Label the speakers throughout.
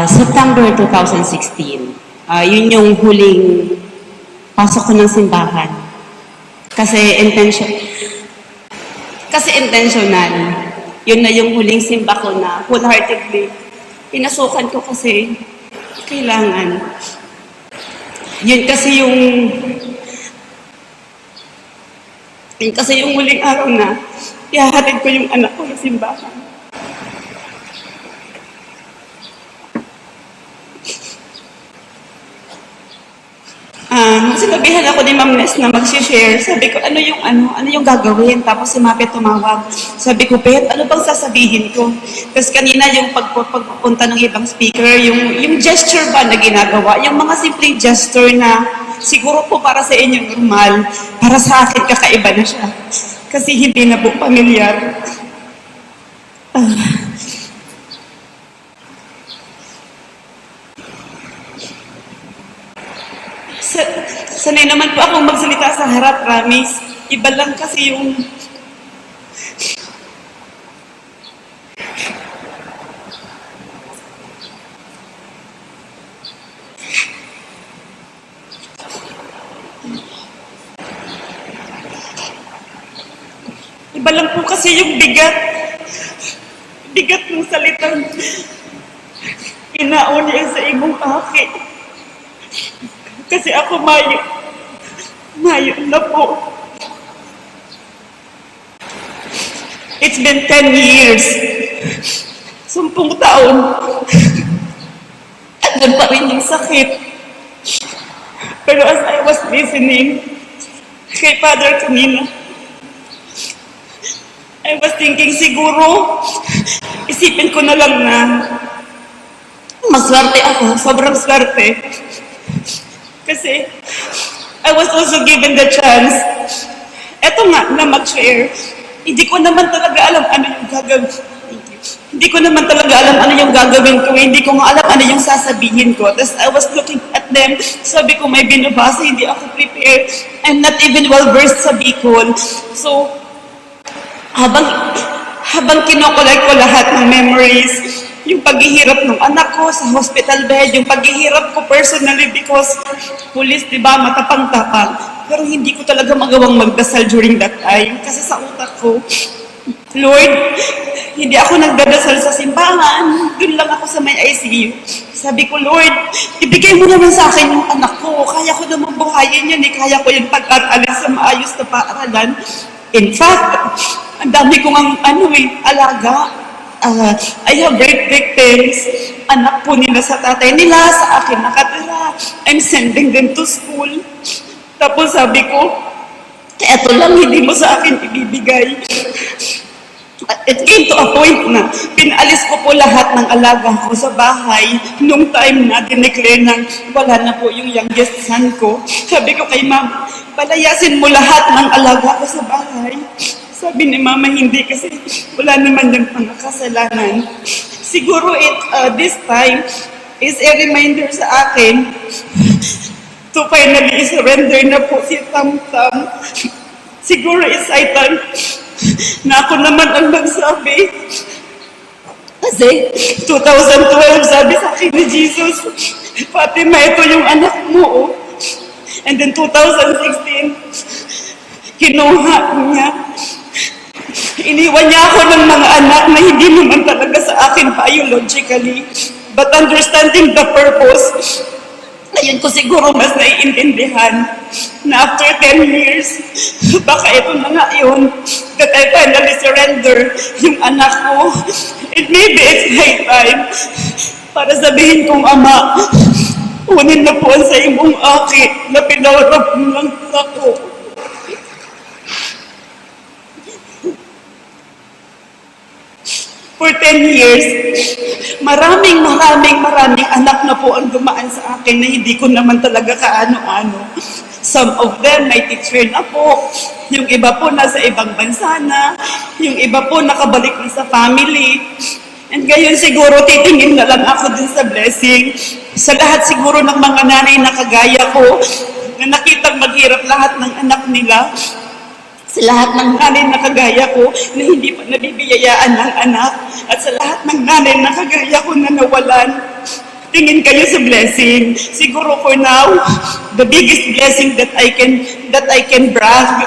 Speaker 1: September 2016, yun yung huling pasok ko ng simbahan. Kasi intentional. Yun na yung huling simba ko na wholeheartedly. Pinasukan ko kasi kailangan. Yun kasi yung huling araw na ihahatid ko yung anak ko sa simbahan. Sinabihan ako ni Ma'am Nes na mag-share. Sabi ko, ano yung gagawin? Tapos si Mapet tumawag. Sabi ko, Pet, ano bang sasabihin ko? Tapos kanina yung pagpupunta ng ibang speaker, yung gesture ba na ginagawa? Yung mga simple gesture na siguro po para sa inyo normal, para sa akin kakaiba na siya. Kasi hindi na po pamilyar. Sanay naman po akong magsalita sa harap, promise. Iba lang kasi yung... Iba lang po kasi yung bigat. Bigat ng salitang inaon niya sa imong aki. Kasi ako mayo na po. It's been 10 years. 10 taon. Andun pa rin yung sakit. Pero as I was listening kay Father kanina, I was thinking siguro, isipin ko na lang na maswerte ako, sobrang swerte. Kasi I was also given the chance, eto nga, na mag-share. Hindi ko naman talaga alam ano yung gagawin. Hindi ko naman talaga alam ano yung gagawin ko. Hindi ko nga alam ano yung sasabihin ko. Tapos I was looking at them. Sabi ko, may binabasa, hindi ako prepared. I'm not even well-versed sa Bicol. So, habang kinokolek ko lahat ng memories, yung paghihirap ng anak ko sa hospital bed, yung paghihirap ko personally because police, di ba, matapang-tapang. Pero hindi ko talaga magawang magdasal during that time. Kasi sa utak ko, Lord, hindi ako nagdadasal sa simbahan. Doon lang ako sa may ICU. Sabi ko, Lord, ibigay mo naman sa akin yung anak ko. Kaya ko naman buhayin yan. Kaya ko yung pag-aralan sa maayos na paaralan. In fact, ang dami kong alaga. I have great victims. Anak po nila sa tatay nila, sa akin nakatira. I'm sending them to school. Tapos sabi ko, eto lang, hindi mo sa akin ibibigay. It came to a point na pinalis ko po lahat ng alaga ko sa bahay nung time na dineclare na wala na po yung youngest son ko. Sabi ko kay Ma'am, palayasin mo lahat ng alaga ko sa bahay. Sabi ni Mama, hindi kasi wala naman yung pangkasalanan. Siguro this time is a reminder sa akin to finally surrender na po si Tam Tam. Siguro is Satan na ako naman ang nagsabi. Kasi 2012 sabi sa akin ni Jesus, Fatima, ito yung anak mo. Oh. And then 2016, kinuha niya. Iniwan niya ako ng mga anak na hindi naman talaga sa akin biologically. But understanding the purpose, ngayon ko siguro mas naiintindihan na after 10 years, baka ito na nga yun, that I finally surrender yung anak ko. And maybe it's high time para sabihin kong Ama, unin na po sa imong aki na pinawarap mo lang ako. For 10 years, maraming anak na po ang dumaan sa akin na hindi ko naman talaga kaano-ano. Some of them may teacher na po, yung iba po nasa ibang bansa na, yung iba po nakabalik na sa family. And ngayon siguro titingin na lang ako dun sa blessing. Sa lahat siguro ng mga nanay na kagaya ko, na nakitang maghirap lahat ng anak nila, Sa lahat ng nanay na kagaya ko na hindi pa nabibiyayaan ng anak, at sa lahat ng nanay na kagaya ko na nawalan, tingin kayo sa blessing. Siguro for now, the biggest blessing that I can brag,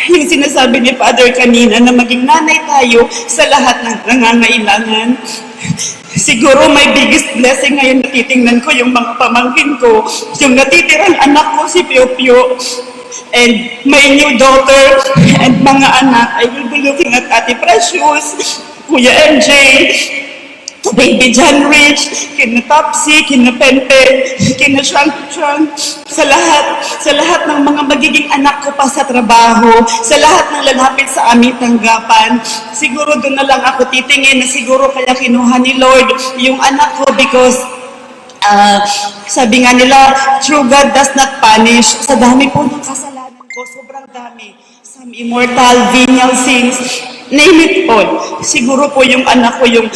Speaker 1: yung sinasabi ni Father kanina na maging nanay tayo sa lahat ng nangangailangan. Siguro may biggest blessing ngayon na titingnan ko yung mga pamangkin ko, yung natitirang anak ko si Pio Pio, and my new daughter and mga anak. I will be looking at Ate Precious, Kuya MJ, to Baby John Rich, kina Topsy, kina Penpen, kina Shank, sa lahat ng mga magiging anak ko pa sa trabaho, sa lahat ng lalapit sa aming tanggapan. Siguro doon na lang ako titingin na siguro kaya kinuha ni Lord yung anak ko because sabi nga nila, true God does not punish. Sa dami po ng kasalanan ko, sobrang dami. Some immortal, venial sins, name it all. Siguro po yung anak ko yung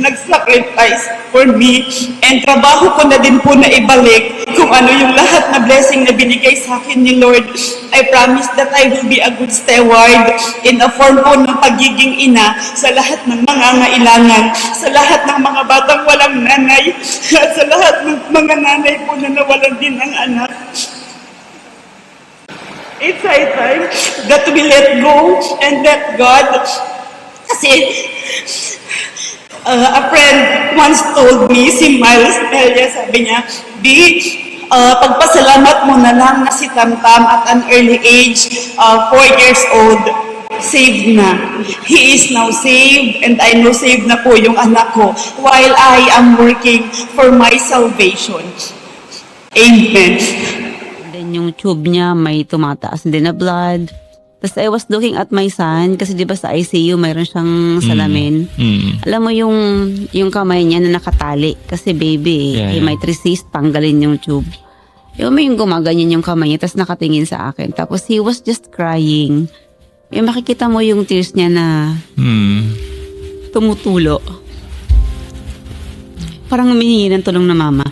Speaker 1: nag-sacrifice for me, and trabaho ko na din po na ibalik kung ano yung lahat na blessing na binigay sa akin ni Lord. I promise that I will be a good steward in the form po ng pagiging ina sa lahat ng nangangailangan, sa lahat ng mga batang walang nanay, at sa lahat ng mga nanay po na nawalan din ng anak. It's high time that we let go and let God. Kasi a friend once told me, si Miles Elia, sabi niya, pagpasalamat mo na lang na si Tamtam at an early age, 4 years old, saved na. He is now saved, and I know saved na po yung anak ko while I am working for my salvation. Amen.
Speaker 2: Then yung tube niya may tumataas din na blood. Tapos I was looking at my son kasi di ba sa ICU mayroon siyang salamin. Alam mo yung kamay niya na nakatali kasi baby, he might resist, tanggalin yung tube. Yung gumaganyan yung kamay niya tapos nakatingin sa akin. Tapos he was just crying. Yung makikita mo yung tears niya na tumutulo. Parang humihingi ng tulong na mama.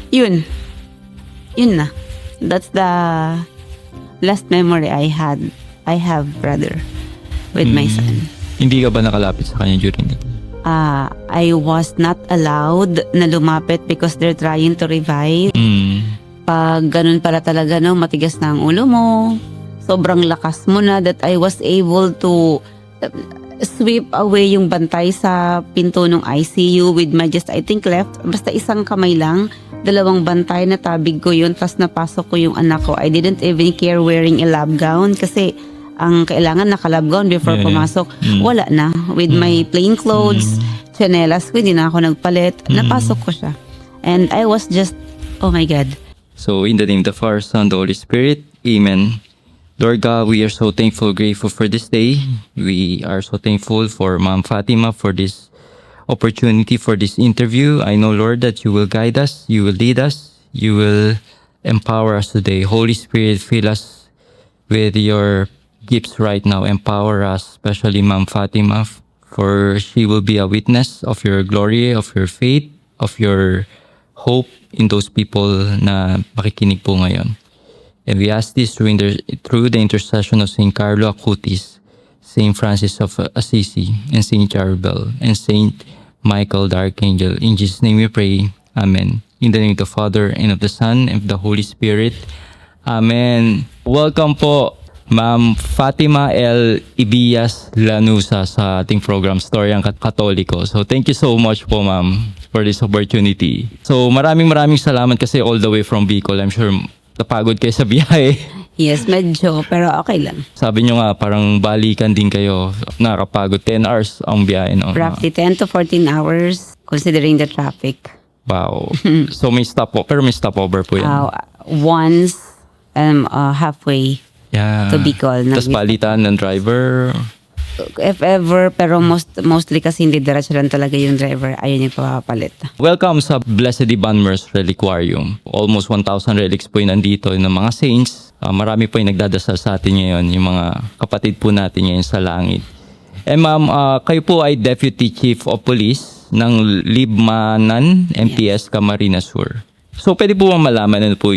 Speaker 2: Yun na. That's the last memory I have, brother, with my son.
Speaker 3: Hindi ka ba nakalapit sa kanya during it?
Speaker 2: I was not allowed na lumapit because they're trying to revive. Pag ganun pala talaga, no, matigas na ang ulo mo, sobrang lakas mo na, that I was able to sweep away yung bantay sa pinto ng ICU with my just, I think, left. Basta isang kamay lang, 2 bantay na tabig ko yun, tas napasok ko yung anak ko. I didn't even care wearing a lab gown kasi ang kailangan naka-lab gown before pumasok. Wala na. With my plain clothes, chanelas ko, hindi na ako nagpalit. Napasok ko siya. And I was just, oh my God.
Speaker 3: So, in the name of the Father, Son, the Holy Spirit, Amen. Lord God, we are so thankful, grateful for this day. We are so thankful for Ma'am Fatima for this opportunity, for this interview. I know, Lord, that you will guide us, you will lead us, you will empower us today. Holy Spirit, fill us with your gifts right now. Empower us, especially Ma'am Fatima, for she will be a witness of your glory, of your faith, of your hope in those people na makikinig po ngayon. And we ask this through the intercession of St. Carlo Acutis, St. Francis of Assisi, and St. Charbel, and St. Michael the Archangel. In Jesus' name we pray. Amen. In the name of the Father, and of the Son, and of the Holy Spirit. Amen. Welcome po, Ma'am Fatima L. Ibias Lanusa sa ating program, Storyang Katoliko. So thank you so much po, Ma'am, for this opportunity. So maraming salamat kasi all the way from Bicol. I'm sure napagod kayo sa biyahe.
Speaker 2: Yes, medyo, pero okay lang.
Speaker 3: Sabi nyo nga, parang balikan din kayo. Nakakapagod. 10 hours ang biyahe, no?
Speaker 2: Roughly 10 to 14 hours considering the traffic.
Speaker 3: Wow. So may pero may stopover po yan.
Speaker 2: Once, halfway to Bicol.
Speaker 3: Tapos palitan ng driver.
Speaker 2: If ever, pero mostly kasi hindi diretso lang talaga yung driver. Ayun yung papapalit.
Speaker 3: Welcome sa Blessed Ibanmer's Reliquarium. Almost 1,000 relics po yung nandito ng mga saints. Marami po yung nagdadasal sa atin ngayon, yung mga kapatid po natin ngayon sa langit. And ma'am, kayo po ay Deputy Chief of Police ng Libmanan, MPS, Camarines Sur. So pwede po ba malaman ano po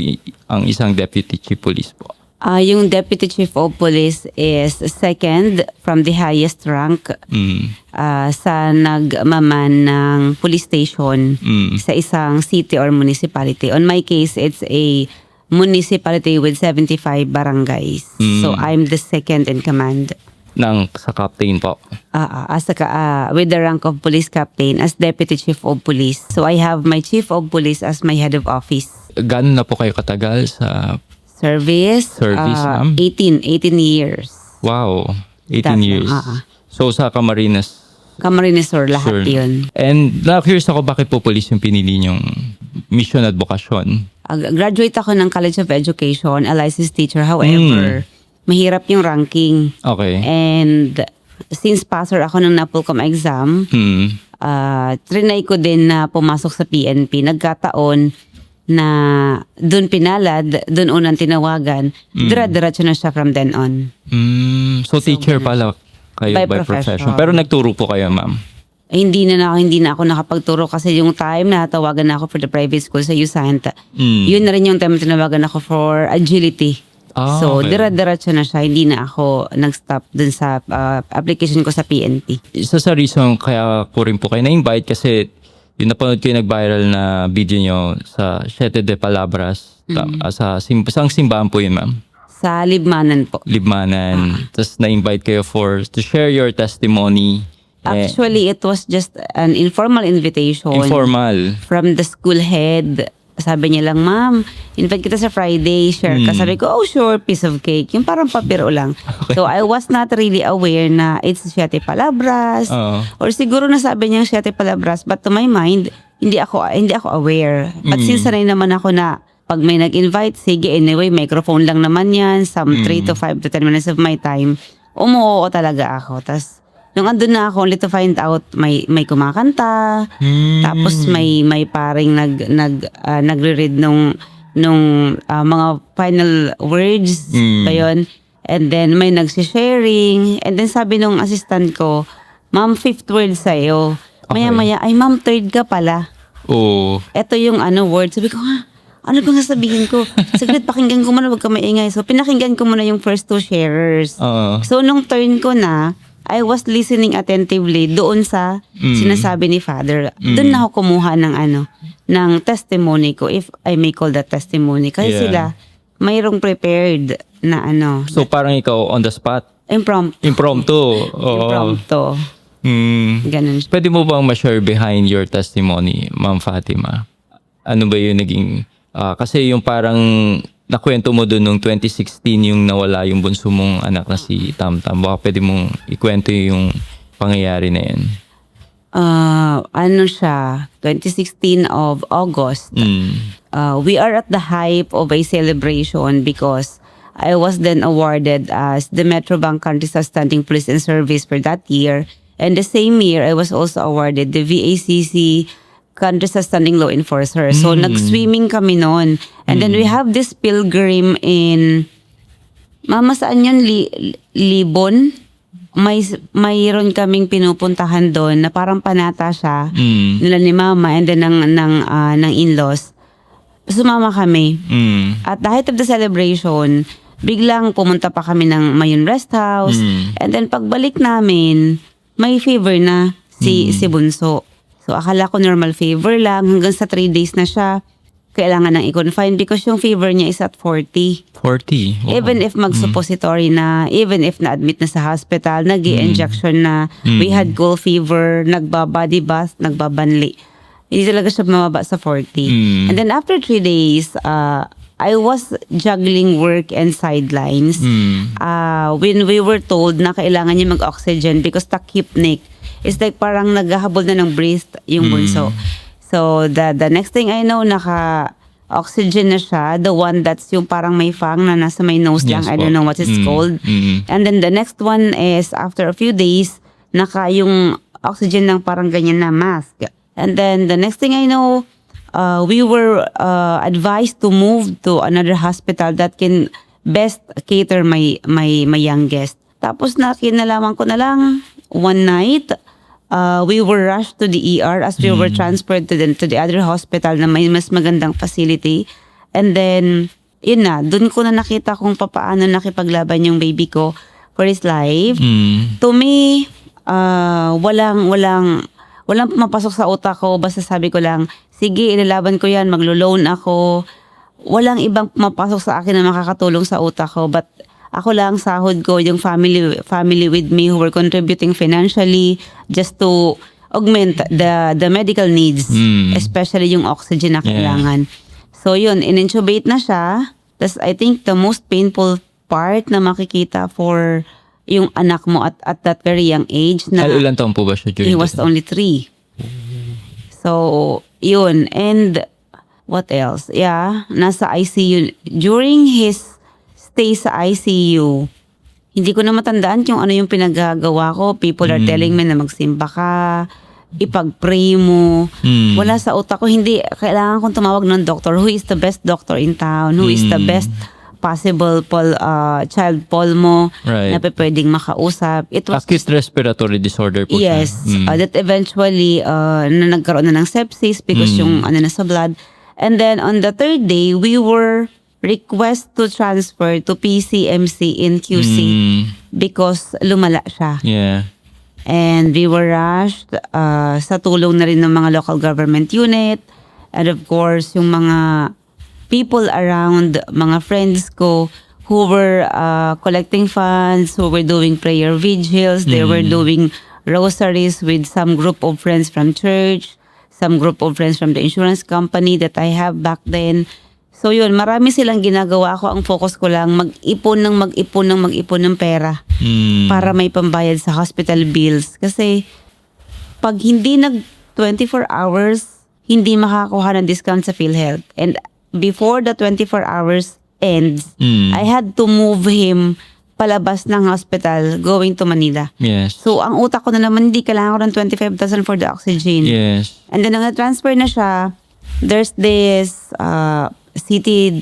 Speaker 3: ang isang Deputy Chief Police po?
Speaker 2: Yung Deputy Chief of Police is second from the highest rank sa nagmaman ng police station sa isang city or municipality. On my case, it's a municipality with 75 barangays. So I'm the second in command.
Speaker 3: Sa captain po.
Speaker 2: With the rank of police captain as Deputy Chief of Police. So I have my Chief of Police as my head of office.
Speaker 3: Gano'n na po kayo katagal sa
Speaker 2: Service,
Speaker 3: ma'am?
Speaker 2: 18 years.
Speaker 3: Wow, 18
Speaker 2: That's
Speaker 3: years. So sa Camarines.
Speaker 2: Camarines Sur, lahat
Speaker 3: Sure.
Speaker 2: yun.
Speaker 3: And na-curious ako bakit po police yung pinili niyong mission at bokasyon.
Speaker 2: Graduate ako ng College of Education, a licensed teacher. However, mahirap yung ranking.
Speaker 3: Okay.
Speaker 2: And since passer ako ng NAPOLCOM exam, trinay ko din na pumasok sa PNP. Nagkataon na doon pinalad, doon unang tinawagan, dira-diretso na siya from then on.
Speaker 3: So teacher pala kayo
Speaker 2: By
Speaker 3: by
Speaker 2: profession.
Speaker 3: profession. Pero nagturo po kayo, ma'am.
Speaker 2: Hindi na ako nakapagturo kasi yung time na tawagan na ako for the private school sa USANT, yun na rin yung time na tinawagan ako for agility. So,
Speaker 3: Okay.
Speaker 2: dira-diretso na siya. Hindi na ako nag-stop dun sa application ko sa PNP.
Speaker 3: Isa sa reason kaya ko rin po kayo na-invite kasi yung napanood ko yung nag-viral na video nyo sa Siete de Palabras. Sa isang simbahan po yun, ma'am.
Speaker 2: Sa Libmanan po.
Speaker 3: Libmanan. Tapos na-invite kayo to share your testimony.
Speaker 2: Actually, it was just an informal invitation
Speaker 3: Informal.
Speaker 2: from the school head. Sabi niya lang, ma'am, invite kita sa Friday, share ka. Sabi ko, oh sure, piece of cake. Yung parang papiro lang. So I was not really aware na it's Siete Palabras. Or siguro nasabi niya Siete Palabras. But to my mind, hindi ako aware. But since sanay naman ako na pag may nag-invite, sige, anyway, microphone lang naman yan. Some 3 to 5 to 10 minutes of my time. Umuoo talaga ako. Tapos, nung andun na ako, only to find out may kumakanta. Tapos may paring nagre-read nung mga final words pa yun. And then may nagsisharing. And then sabi nung assistant ko, ma'am, 5th word sa'yo. Maya-maya, ay ma'am, 3rd ka pala. Ito yung word. Sabi ko, ano ba nga sabihin ko? Saglit, pakinggan ko muna, wag ka maingay. So, pinakinggan ko muna yung first 2 sharers. So, nung turn ko na, I was listening attentively doon sa sinasabi ni Father. Doon na ako kumuha ng ng testimony ko, if I may call that testimony. Kasi sila, mayroong prepared na
Speaker 3: So parang ikaw on the spot?
Speaker 2: Impromptu. Impromptu. Ganun.
Speaker 3: Pwede mo bang ma-share behind your testimony, Ma'am Fatima? Ano ba yung naging... kasi yung parang nakwento mo doon nung 2016 yung nawala yung bunso mong anak na si Tamtam. Baka pwede mong ikwento yung pangyayari na yan.
Speaker 2: Siya, 2016 of August. We are at the hype of a celebration because I was then awarded as the Metrobank Country's Outstanding Police and Service for that year. And the same year, I was also awarded the VACC Country's Outstanding Law Enforcer. So, nag-swimming kami noon. And then we have this pilgrim in... Mama, saan yun? Libon? Mayroon kaming pinupuntahan doon na parang panata siya nila ni Mama and then ng in-laws. Sumama kami. At the height of the celebration, biglang pumunta pa kami ng Mayon Rest House. And then pagbalik namin, may fever na si Bunso. So akala ko normal fever lang. Hanggang sa 3 days na siya, kailangan nang i-confine because yung fever niya is at 40.
Speaker 3: 40? Wow.
Speaker 2: Even if mag-suppository na, even if na-admit na sa hospital, nag-i-injection na, we had cold fever, nagba-body bath, nagbabanli. Hindi talaga siya mababa sa 40. And then after 3 days, I was juggling work and sidelines. When we were told na kailangan niya mag-oxygen because takipnik, it's like parang naghahabol na ng breath yung bunso. So, the next thing I know, naka-oxygen na siya. The one that's yung parang may fang na nasa may nose lang. I don't know what it's called. And then the next one is, after a few days, naka yung oxygen ng parang ganyan na mask. And then the next thing I know, we were advised to move to another hospital that can best cater my youngest. Tapos kinalaman ko na lang, one night, we were rushed to the ER as we were transferred to the other hospital na may mas magandang facility. And then, yun na, dun ko na nakita kung paano nakipaglaban yung baby ko for his life. To me, walang pumapasok sa utak ko. Basta sabi ko lang, sige, ilalaban ko yan, maglo-loan ako. Walang ibang pumapasok sa akin na makakatulong sa utak ko. But ako lang, sahod ko, yung family with me who were contributing financially just to augment the medical needs, especially yung oxygen na kailangan. So yun, in-intubate na siya. That's I think the most painful part na makikita for yung anak mo at that very young age na
Speaker 3: Ilan taon po ba siya during
Speaker 2: he was
Speaker 3: that?
Speaker 2: only 3. So, yun. And what else? Yeah, nasa ICU. During his stay sa ICU, hindi ko na matandaan kung ano yung pinagagawa ko. People are telling me na magsimba ka, ipag-pray mo. Wala sa utak ko. Hindi, kailangan kong tumawag ng doctor. Who is the best doctor in town? Who is the best possible child mo
Speaker 3: Right.
Speaker 2: na pwedeng makausap. It was
Speaker 3: Acute respiratory disorder po siya.
Speaker 2: yes, that eventually na nagkaroon na ng sepsis because yung ano na sa blood. And then on the third day, we were request to transfer to PCMC in QC because lumala siya.
Speaker 3: Yeah.
Speaker 2: And we were rushed sa tulong na rin ng mga local government unit and of course yung mga people around, mga friends ko who were collecting funds, who were doing prayer vigils, they were doing rosaries with some group of friends from church, some group of friends from the insurance company that I have back then. So yun, marami silang ginagawa. Ako, ang focus ko lang, mag-ipon ng pera para may pambayad sa hospital bills. Kasi pag hindi 24 hours, hindi makakuha ng discount sa PhilHealth. And before the 24 hours ends, I had to move him palabas ng hospital going to Manila.
Speaker 3: Yes.
Speaker 2: So, ang utak ko na naman, hindi kailangan ko ng 25,000 for the oxygen.
Speaker 3: Yes.
Speaker 2: And then, nang na-transfer na siya, there's this city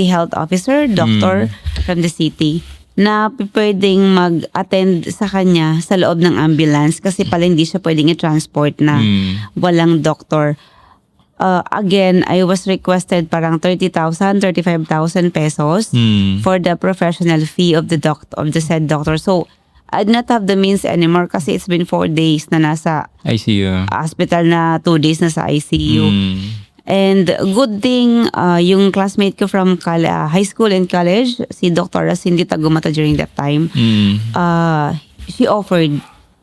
Speaker 2: health officer, doctor from the city, na pwedeng mag-attend sa kanya sa loob ng ambulance kasi pala hindi siya pwedeng i-transport na walang doctor. Again, I was requested parang 35,000 pesos for the professional fee of the said doctor. So, I did not have the means anymore kasi it's been 4 days na nasa
Speaker 3: ICU.
Speaker 2: hospital na 2 days na sa ICU. And good thing, yung classmate ko from high school and college, si Dr. Cindy Tagumata during that time, she offered,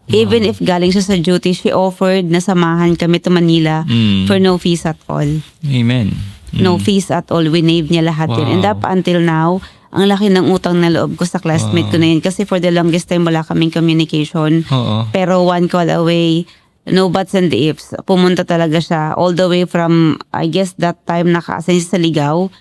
Speaker 2: even if galing siya sa duty, she offered na samahan kami to Manila for no fees at all.
Speaker 3: Amen.
Speaker 2: No fees at all. Winave niya lahat yun. And up until now, ang laki ng utang na loob ko sa classmate ko na yun. Kasi for the longest time, wala kaming communication.
Speaker 3: Oo.
Speaker 2: Pero one call away, no buts and ifs. Pumunta talaga siya all the way from, I guess that time naka-assign siya sa Ligao.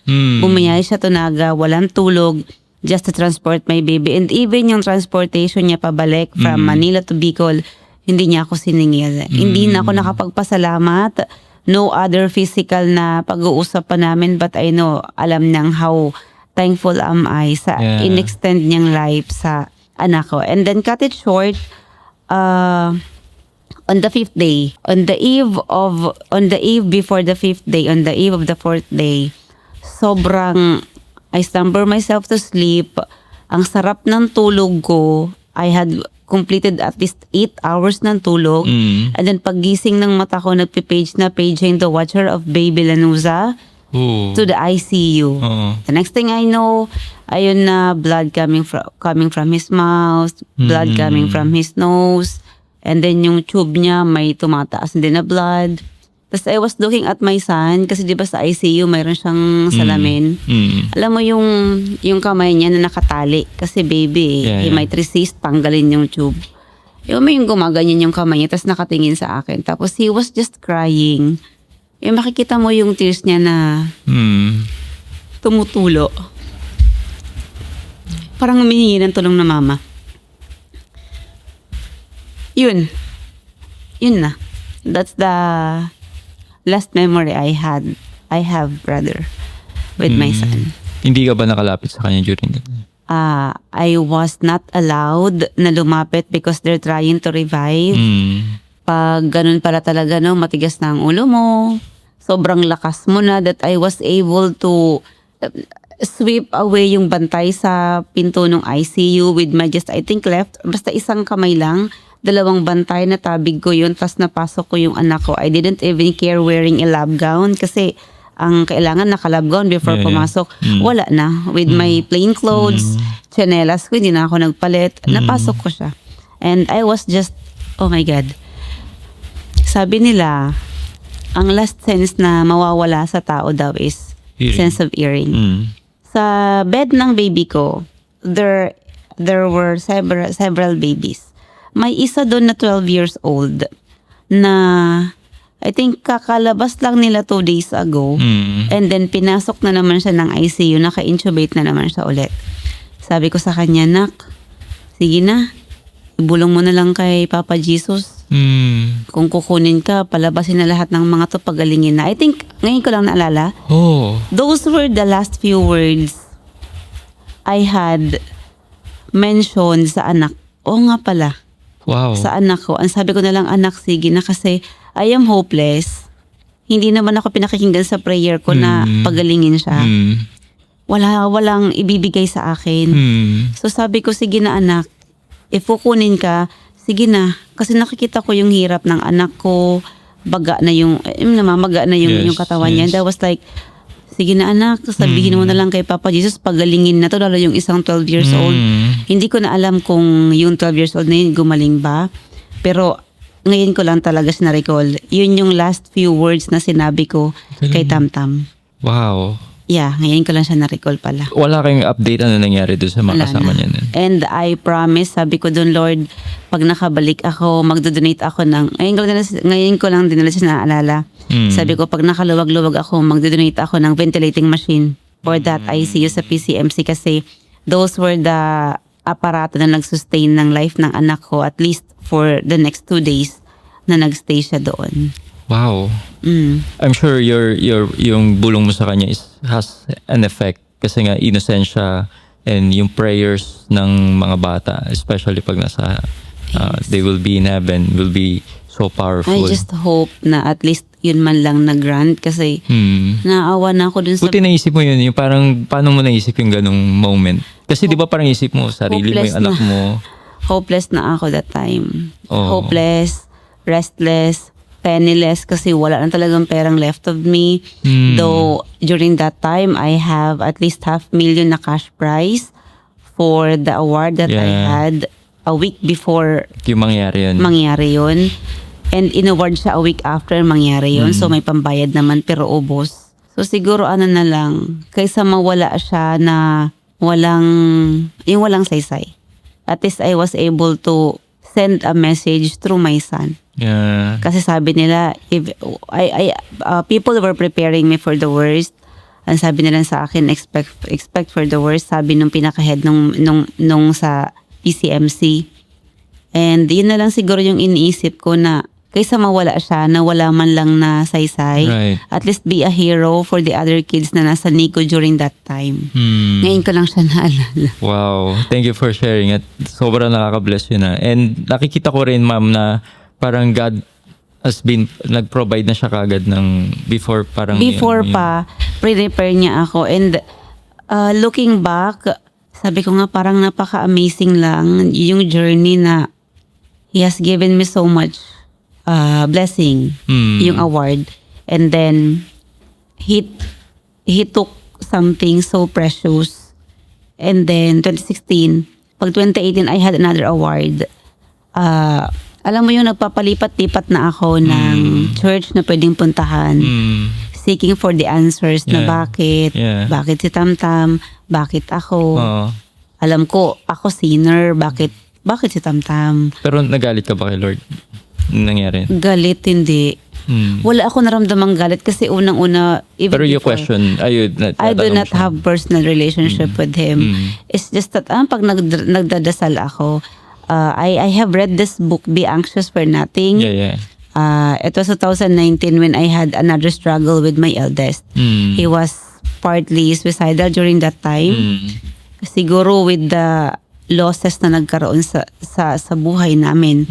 Speaker 2: Bumiyay siya to Naga, walang tulog, just to transport my baby. And even yung transportation niya pabalik from Manila to Bicol, hindi niya ako siningil. Hindi na ako nakapagpasalamat. No other physical na pag-uusap pa namin, but I know, alam niyang how thankful am I sa in-extend niyang life sa anak ko. And then cut it short, on the 5th day, on the eve before the 5th day, on the eve of the 4th day, sobrang, I slumber myself to sleep. Ang sarap ng tulog ko. I had completed at least 8 hours ng tulog. And then paggising ng mata ko, paging the watcher of baby Lanuza to the ICU. The next thing I know, ayun na, blood coming from his mouth, blood coming from his nose. And then yung tube niya may tumataas din na blood. Tapos I was looking at my son kasi di ba sa ICU mayroon siyang salamin. Alam mo yung kamay niya na nakatali kasi baby, he might resist, tanggalin yung tube. Yung may yung gumaganyan yung kamay niya tapos nakatingin sa akin. Tapos he was just crying. Yung makikita mo yung tears niya na tumutulo. Parang humihingi ng tulong na mama. Yun na. That's the last memory I have, brother, with my son.
Speaker 3: Hindi ka ba nakalapit sa kanya during that?
Speaker 2: I was not allowed na lumapit because they're trying to revive. Pag ganun para talaga, no, matigas na ang ulo mo, sobrang lakas mo na that I was able to, sweep away yung bantay sa pinto ng ICU with my just, I think, left. Basta isang kamay lang. 2 bantay na tabig ko yun. Tapos napasok ko yung anak ko. I didn't even care wearing a lab gown kasi ang kailangan naka-lab gown before
Speaker 3: Yeah, yeah.
Speaker 2: pumasok. Wala na. With my plain clothes, chanelas ko, hindi na ako nagpalit. Napasok ko siya. And I was just, oh my God. Sabi nila, ang last sense na mawawala sa tao daw is
Speaker 3: Hearing.
Speaker 2: sense of hearing. Sa bed ng baby ko, there were several babies. May isa doon na 12 years old na I think kakalabas lang nila 2 days ago. And then pinasok na naman siya ng ICU, naka-intubate na naman siya ulit. Sabi ko sa kanya, "Nak, sige na, ibulong mo na lang kay Papa Jesus. Kung kukunin ka, palabasin na lahat ng mga to, pagalingin na." I think, ngayon ko lang naalala, those were the last few words I had mentioned sa anak. Oo nga pala,
Speaker 3: Wow.
Speaker 2: sa anak ko. Ang sabi ko na lang, "Anak, sige na kasi I am hopeless." Hindi naman ako pinakikinggan sa prayer ko na pagalingin siya. Walang ibibigay sa akin. So sabi ko, sige na anak, if kukunin ka, sige na. Kasi nakikita ko yung hirap ng anak ko, baga na yung, namamaga na yung,
Speaker 3: Yes,
Speaker 2: yung katawan niya.
Speaker 3: yes.
Speaker 2: And I was like, sige na anak, sabihin mo na lang kay Papa Jesus, pagalingin na to, lalo yung isang 12 years old. Hindi ko na alam kung yung 12 years old na yun gumaling ba. Pero ngayon ko lang talaga na-recall. Yun yung last few words na sinabi ko kay Tamtam.
Speaker 3: Wow.
Speaker 2: Yeah, ngayon ko lang siya na-recall pala.
Speaker 3: Wala kayong update ano nangyari doon sa mga
Speaker 2: Wala
Speaker 3: kasama
Speaker 2: na.
Speaker 3: niya nun?
Speaker 2: And I promise, sabi ko doon, Lord, pag nakabalik ako, magdo-donate ako ng, ngayon ko lang dinala siya naaalala. Sabi ko, pag nakaluwag-luwag ako, magdo-donate ako ng ventilating machine for that ICU sa PCMC kasi those were the aparato na nag-sustain ng life ng anak ko at least for the next 2 days na nagstay siya doon.
Speaker 3: Wow. I'm sure yung bulong mo sa kanya has an effect kasi nga innocent siya and yung prayers ng mga bata, especially pag nasa they will be in heaven, will be so powerful.
Speaker 2: I just hope na at least yun man lang na-grant kasi naawa na ako dun sa...
Speaker 3: Buti naisip mo yun, yung parang paano mo naisip yung ganong moment? Kasi di ba parang isip mo, sarili mo
Speaker 2: Hopeless
Speaker 3: yung anak
Speaker 2: na.
Speaker 3: mo.
Speaker 2: Hopeless na ako that time.
Speaker 3: Oh.
Speaker 2: Hopeless, restless, penniless kasi wala na talagang perang left of me. Though during that time, I have at least $500,000 na cash prize for the award that I
Speaker 3: Yeah.
Speaker 2: had a week before
Speaker 3: Yung mangyari yun.
Speaker 2: mangyari yun. And in-award siya a week after mangyari yun. So may pambayad naman pero ubos. So siguro ano na lang, kaysa mawala siya na yung walang saysay. At least I was able to send a message through my son.
Speaker 3: Yeah.
Speaker 2: Kasi sabi nila, if people were preparing me for the worst. Ang sabi nila sa akin, expect for the worst. Sabi nung pinaka-head nung sa PCMC. And yun na lang siguro yung iniisip ko na kaysa mawala siya, na wala man lang na saysay,
Speaker 3: Right.
Speaker 2: at least be a hero for the other kids na nasa NICU during that time. Ngayon ko lang siya naalala.
Speaker 3: Wow. Thank you for sharing it. Sobrang nakaka-bless yun na. And nakikita ko rin, ma'am, na parang God has been, nag-provide na siya kagad ng before parang
Speaker 2: Before
Speaker 3: yun.
Speaker 2: pa, pre-prepare niya ako. And looking back, sabi ko nga parang napaka-amazing lang yung journey na He has given me so much blessing, yung award. And then, He took something so precious. And then, 2016, pag 2018, I had another award. Alam mo yung nagpapalipat-lipat na ako ng church na pwedeng puntahan. Seeking for the answers na bakit.
Speaker 3: Yeah.
Speaker 2: Bakit si Tamtam? Bakit ako?
Speaker 3: Oo.
Speaker 2: Alam ko, ako sinner. Bakit si Tamtam?
Speaker 3: Pero nagalit ka ba kay Lord? Anong nangyari?
Speaker 2: Galit, hindi. Wala ako naramdamang galit kasi unang-una, even
Speaker 3: Pero your
Speaker 2: before,
Speaker 3: question,
Speaker 2: I do not have personal relationship with him. It's just that pag nagdadasal ako, I have read this book, Be Anxious for Nothing.
Speaker 3: Yeah.
Speaker 2: It was 2019 when I had another struggle with my eldest. He was partly suicidal during that time. Siguro with the losses na nagkaroon sa buhay namin,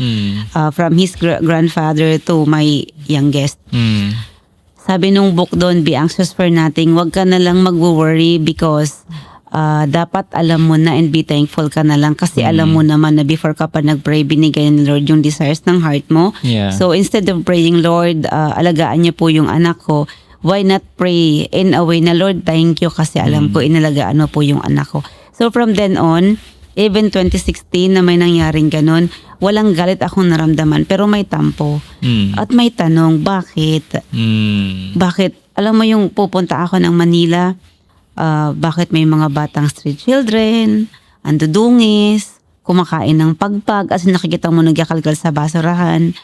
Speaker 2: from his grandfather to my youngest. sabi nung book doon, be anxious for nothing. Huwag ka na lang mag-worry because dapat alam mo na and be thankful ka na lang kasi alam mo naman na before ka pa nag-pray, binigay ni Lord yung desires ng heart mo.
Speaker 3: Yeah.
Speaker 2: So instead of praying, Lord, alagaan niyo po yung anak ko, why not pray in a way na, Lord, thank you kasi alam ko inalagaan mo po yung anak ko. So from then on, even 2016 na may nangyaring ganun, walang galit akong naramdaman pero may tampo. At may tanong, bakit? Bakit? Alam mo yung pupunta ako ng Manila, bakit may mga batang street children, andudungis, kumakain ng pagpag, as nakikita mo nagyakalkal sa basurahan.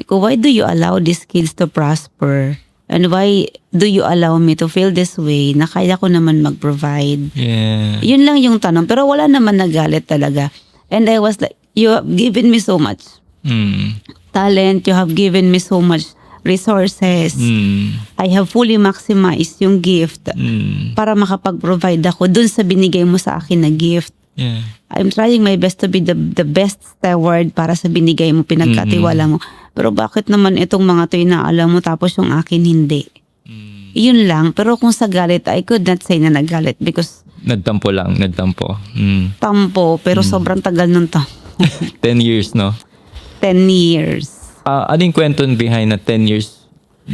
Speaker 2: Why do you allow these kids to prosper? And why do you allow me to feel this way na kaya ko naman mag-provide?
Speaker 3: Yeah.
Speaker 2: Yun lang yung tanong. Pero wala naman nagalit talaga. And I was like, you have given me so much talent. You have given me so much resources. I have fully maximized yung gift para makapag-provide ako dun sa binigay mo sa akin na gift.
Speaker 3: Yeah.
Speaker 2: I'm trying my best to be the best steward para sa binigay mo, pinagkatiwala mo. Pero bakit naman itong mga to inaalam mo tapos yung akin hindi? Yun lang. Pero kung sa galit, I could not say na nagalit because
Speaker 3: Nagtampo lang, nagtampo.
Speaker 2: tampo, pero sobrang tagal nung tampo.
Speaker 3: 10 years, no?
Speaker 2: 10 years.
Speaker 3: Ano yung kwento behind na 10 years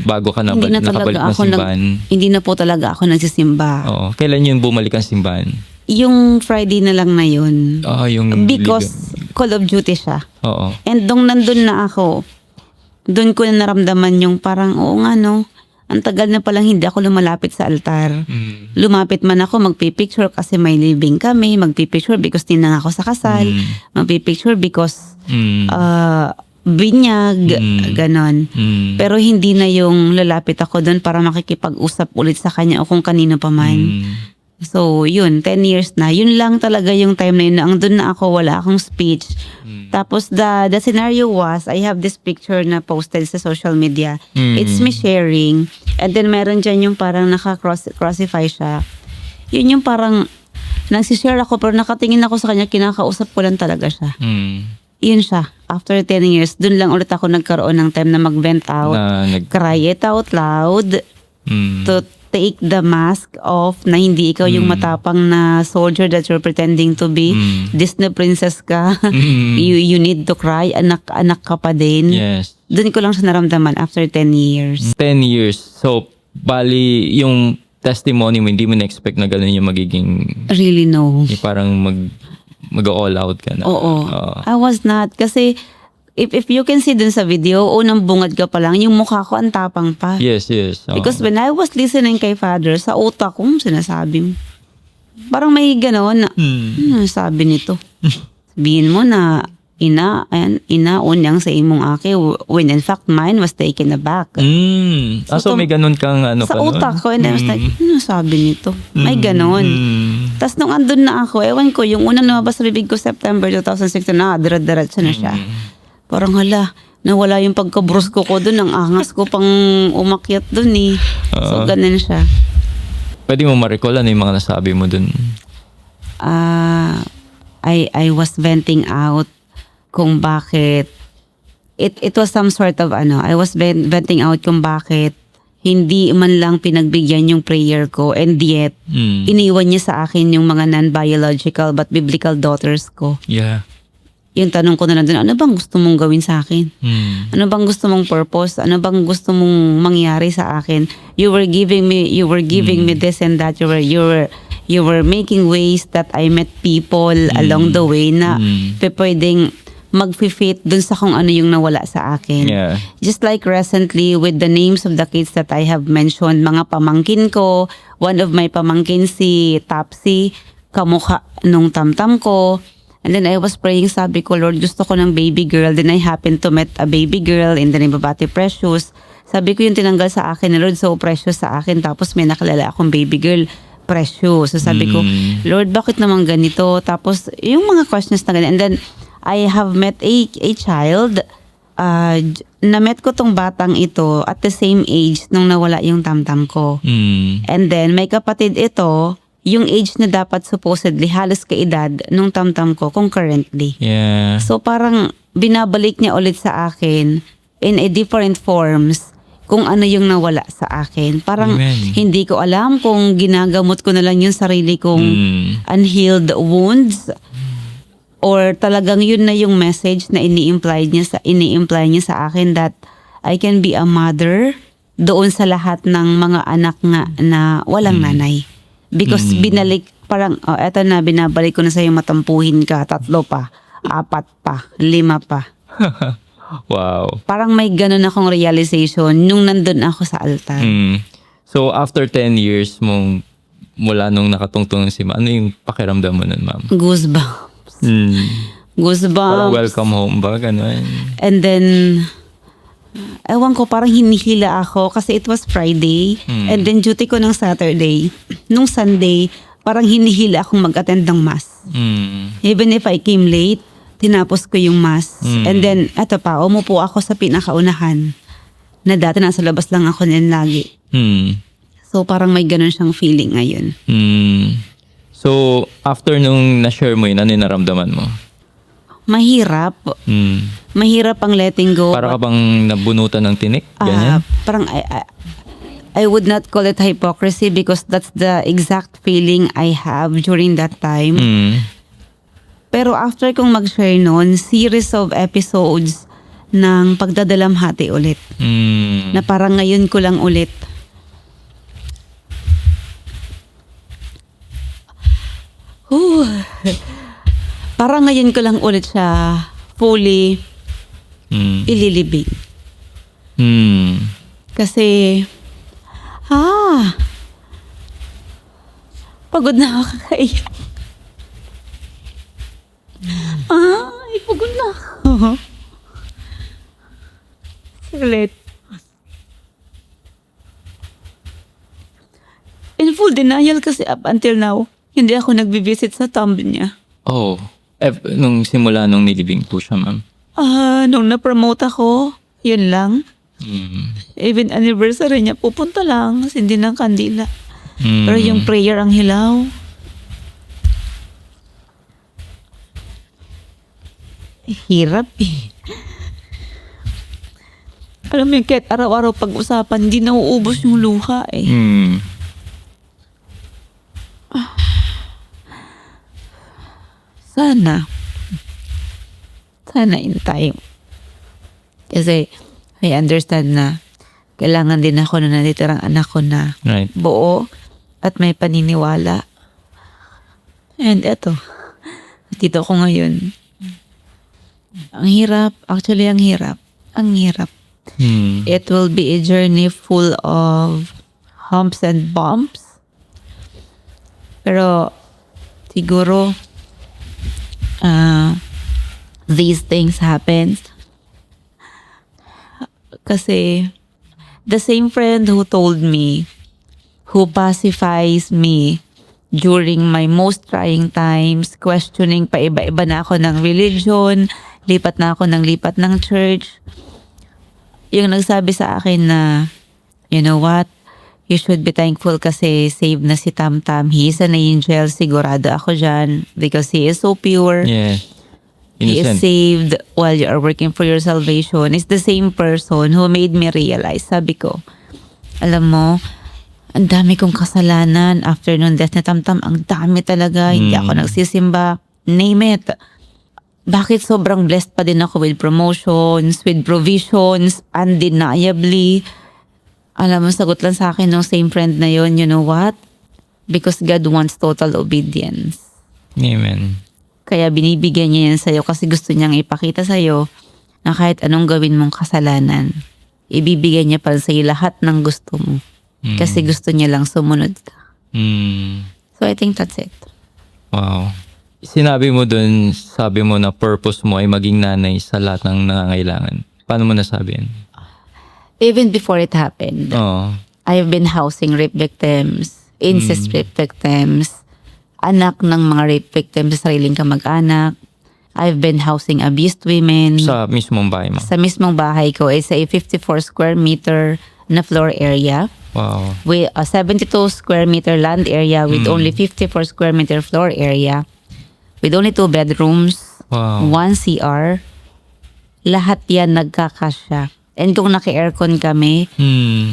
Speaker 3: bago ka
Speaker 2: Hindi na
Speaker 3: nakabalik
Speaker 2: talaga
Speaker 3: ng
Speaker 2: ako
Speaker 3: simbahan?
Speaker 2: hindi na po talaga ako nagsisimba.
Speaker 3: Oo. Kailan yun bumalik ang simbahan?
Speaker 2: Yung Friday na lang na yun.
Speaker 3: Yung
Speaker 2: Because Call of Duty siya.
Speaker 3: Oo.
Speaker 2: And nung nandun na ako, doon ko na naramdaman yung parang, oo nga no, ang tagal na palang hindi ako lumalapit sa altar. Lumapit man ako, magpipicture kasi may living kami, magpipicture because tinang ako sa kasal, magpipicture because binyag, ganon. Pero hindi na yung lalapit ako doon para makikipag-usap ulit sa kanya o kung kanino pa man. So, yun, 10 years na. Yun lang talaga yung time na yun na ang doon na ako, wala akong speech. Tapos, the scenario was, I have this picture na posted sa social media. It's me sharing. And then, meron dyan yung parang naka-crossify siya. Yun yung parang, nagsishare ako, pero nakatingin ako sa kanya, kinakausap ko lang talaga siya. Yun siya. After 10 years, doon lang ulit ako nagkaroon ng time na mag-vent out. Cry it out loud. To take the mask off na hindi ikaw yung matapang na soldier that you're pretending to be. Disney princess ka. You need to cry. Anak ka pa din.
Speaker 3: Yes.
Speaker 2: Doon ko lang siya naramdaman after 10 years.
Speaker 3: 10 years. So, bali, yung testimony mo, hindi mo na-expect na gano'n yung magiging,
Speaker 2: Really no.
Speaker 3: yung parang mag-all out ka na.
Speaker 2: Oo. I was not. Kasi if you can see dun sa video, unang bungad ka pa lang, yung mukha ko ang tapang pa.
Speaker 3: Yes, yes. Oo.
Speaker 2: Because when I was listening kay Father, sa utak ko, sinasabi mo. Parang may gano'n na, sabi nito. Sabihin mo na, ina, unyang sa imong aki, when in fact mine was taken aback.
Speaker 3: So may ganun kang ano
Speaker 2: Sa
Speaker 3: pa nun?
Speaker 2: utak ko, and I was like, sabi nito? May gano'n. Tapos nung andun na ako, ewan ko, yung unang lumabas sa bibig ko September 2016, dirat-diratsa na siya. Parang hala, nawala yung pagkabrusko ko doon, ang angas ko pang umakyat doon eh. So ganun siya.
Speaker 3: Pwede mo ma-recall ano yung mga nasabi mo doon?
Speaker 2: I was venting out kung bakit it was some sort of I was venting out kung bakit hindi man lang pinagbigyan yung prayer ko, and yet iniwan niya sa akin yung mga non-biological but biblical daughters ko.
Speaker 3: Yeah.
Speaker 2: Yung tanong ko na lang doon, ano bang gusto mong gawin sa akin? Ano bang gusto mong purpose? Ano bang gusto mong mangyari sa akin? You were giving me this and that. You were making ways that I met people along the way na pwedeng mag-fit dun sa kung ano yung nawala sa akin.
Speaker 3: Yeah.
Speaker 2: Just like recently with the names of the kids that I have mentioned, mga pamangkin ko, one of my pamangkin si Tapsi, kamukha nung tamtam ko. And then I was praying, sabi ko, Lord, gusto ko ng baby girl. Then I happened to meet a baby girl in the name of Ate Precious. Sabi ko yung tinanggal sa akin ni Lord, so precious sa akin. Tapos may nakilala akong baby girl, Precious. So sabi ko, Lord, bakit naman ganito? Tapos yung mga questions na ganyan. And then I have met a child. Na-met ko tong batang ito at the same age nung nawala yung tamtam ko. And then may kapatid ito, yung age na dapat supposedly halos kaedad nung tamtam ko concurrently.
Speaker 3: Yeah.
Speaker 2: So parang binabalik niya ulit sa akin in a different forms kung ano yung nawala sa akin. Parang
Speaker 3: Amen.
Speaker 2: hindi ko alam kung ginagamot ko na lang yung sarili kong unhealed wounds or talagang yun na yung message na ini-imply niya sa akin that I can be a mother doon sa lahat ng mga anak nga na walang nanay. Because parang, eto na, binabalik ko na sa'yo, matampuhin ka, 3 pa, 4 pa, 5 pa.
Speaker 3: Wow.
Speaker 2: Parang may ganun akong realization nung nandun ako sa altar.
Speaker 3: So, after 10 years mong mula nung nakatungtong si ma'am, ano yung pakiramdam mo nun, ma'am?
Speaker 2: Goosebumps.
Speaker 3: Parang
Speaker 2: Goosebumps.
Speaker 3: welcome home ba? Ganun.
Speaker 2: And then, ewan ko, parang hinihila ako kasi it was Friday. And then duty ko ng Saturday. Nung Sunday, parang hinihila akong mag-attend ng mass. Even if I came late, tinapos ko yung mass. And then, eto pa, umupo ako sa pinakaunahan. Na dati nasa labas lang ako niyan lagi. So parang may ganun siyang feeling ngayon.
Speaker 3: So, after nung na-share mo yun, ano yung naramdaman mo?
Speaker 2: Mahirap. Mahirap ang letting go.
Speaker 3: Para ka bang nabunutan ng tinik? Ganyan?
Speaker 2: Parang I would not call it hypocrisy because that's the exact feeling I have during that time. Pero after kong mag-share noon, series of episodes ng pagdadalamhati ulit. Na parang ngayon ko lang ulit. Parang ngayon ko lang ulit siya fully ililibing. Kasi, pagod na ako kakaiyak. Pagod na ako. Saglit. In full denial kasi up until now, hindi ako nagbivisit sa tomb niya.
Speaker 3: Oh. Nung simula nung nilibing po siya, ma'am?
Speaker 2: Nung na-promote ako, yun lang. Even anniversary niya, pupunta lang kasi hindi ng kandila. Pero yung prayer ang hilaw. Hirap eh. Alam mo yung kahit araw-araw pag-usapan, hindi nauubos yung luha eh. Sana in time. Kasi I understand na kailangan din ako na natitirang anak ko na
Speaker 3: Right.
Speaker 2: buo at may paniniwala. And eto, dito ako ngayon. Ang hirap. Actually, ang hirap. Ang hirap. It will be a journey full of humps and bumps. Pero siguro these things happen kasi the same friend who told me, who pacifies me during my most trying times, questioning pa iba-iba na ako ng religion, lipat na ako ng lipat ng church, yung nagsabi sa akin na, you know what, you should be thankful kasi saved na si Tam Tam. He is an angel. Sigurado ako dyan because he is so pure.
Speaker 3: Yeah.
Speaker 2: He is
Speaker 3: Innocent.
Speaker 2: saved while you are working for your salvation. It's the same person who made me realize. Sabi ko, alam mo, ang dami kong kasalanan after nung death na Tam Tam. Ang dami talaga. Hindi ako nagsisimba. Name it. Bakit sobrang blessed pa din ako with promotions, with provisions, undeniably. Alam mo, sagot lang sa akin ng same friend na yon, you know what? Because God wants total obedience.
Speaker 3: Amen.
Speaker 2: Kaya binibigyan niya yan sa'yo kasi gusto niyang ipakita sa'yo na kahit anong gawin mong kasalanan, ibibigay niya pa rin sa'yo lahat ng gusto mo. Kasi gusto niya lang sumunod ka. So I think that's it.
Speaker 3: Wow. Sinabi mo dun, sabi mo na purpose mo ay maging nanay sa lahat ng nangangailangan. Paano mo nasabi yan?
Speaker 2: Even before it happened,
Speaker 3: Oo.
Speaker 2: I've been housing rape victims, incest rape victims, anak ng mga rape victims sa sariling kamag-anak. I've been housing abused women.
Speaker 3: Sa mismong bahay mo?
Speaker 2: Sa mismong bahay ko, it's a 54 square meter na floor area.
Speaker 3: Wow.
Speaker 2: With a 72 square meter land area with only 54 square meter floor area. With only 2 bedrooms,
Speaker 3: Wow.
Speaker 2: 1 CR. Lahat yan nagkakasya And kung naki-aircon kami,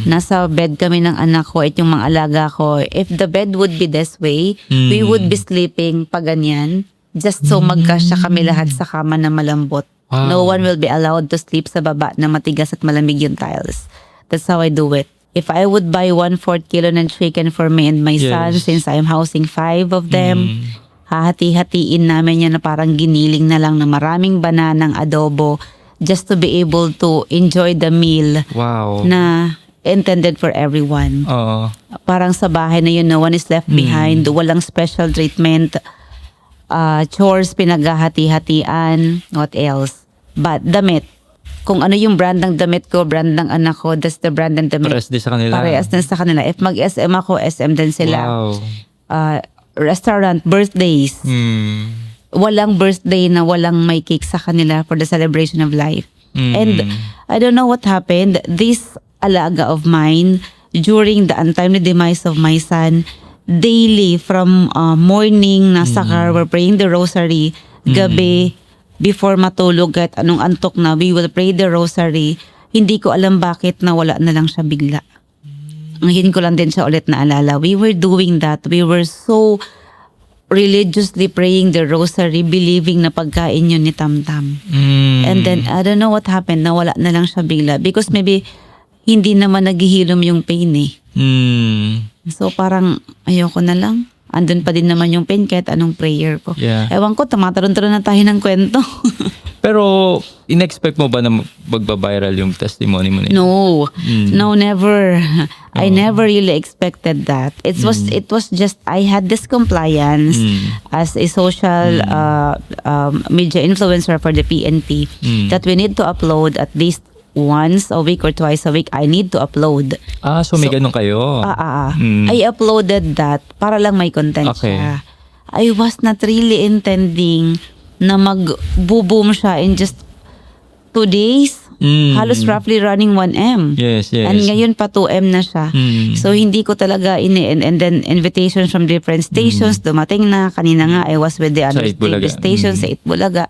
Speaker 2: nasa bed kami ng anak ko at yung mga alaga ko, if the bed would be this way, we would be sleeping pa ganyan. Just so magkasya kami lahat sa kama na malambot.
Speaker 3: Wow.
Speaker 2: No one will be allowed to sleep sa baba na matigas at malamig yung tiles. That's how I do it. If I would buy 1/4 kilo ng chicken for me and my son,
Speaker 3: Yes.
Speaker 2: since I'm housing 5 of them, hahati-hatiin namin yan na parang giniling na lang na maraming bananang adobo just to be able to enjoy the meal
Speaker 3: Wow.
Speaker 2: na intended for everyone.
Speaker 3: Oo.
Speaker 2: Parang sa bahay na yun, no one is left behind. Walang special treatment. Chores, pinaghahati-hatian. What else? But damit. Kung ano yung brand ng damit ko, brand ng anak ko, that's the brand ng damit.
Speaker 3: Parehas din sa kanila.
Speaker 2: Parehas din sa kanila. If mag-SM ako, SM din sila.
Speaker 3: Wow.
Speaker 2: Restaurant, birthdays. Walang birthday na walang may cake sa kanila for the celebration of life. And I don't know what happened. This alaga of mine, during the untimely demise of my son, daily from morning, nasa car, we're praying the rosary, gabi, before matulog at anong antok na, we will pray the rosary. Hindi ko alam bakit nawala na lang siya bigla. Ngayon ko lang din siya ulit naalala. We were doing that. We were so religiously praying the rosary, believing na pagkain yun ni Tamtam. And then, I don't know what happened. Nawala na lang siya bigla. Because maybe, hindi naman naghihilom yung pain eh. So parang, ayoko na lang. Andun pa din naman yung pain kahit anong prayer ko.
Speaker 3: Yeah.
Speaker 2: Ewan ko, tumatalon-talon na tayo ng kwento.
Speaker 3: Pero, in-expect mo ba na magbabiral yung testimony mo?
Speaker 2: No. No, never. I never really expected that. It was just, I had this compliance as a social media influencer for the PNP that we need to upload at least once a week or twice a week. I need to upload.
Speaker 3: So may ganun kayo?
Speaker 2: I uploaded that para lang may content
Speaker 3: Okay.
Speaker 2: siya. I was not really intending na mag-boom siya in just 2 days. Halos roughly running 1M.
Speaker 3: Yes.
Speaker 2: And ngayon pa 2M na siya. So hindi ko talaga and then invitations from different stations dumating na. Kanina nga I was with the other
Speaker 3: Itbulaga.
Speaker 2: station sa Itbulaga.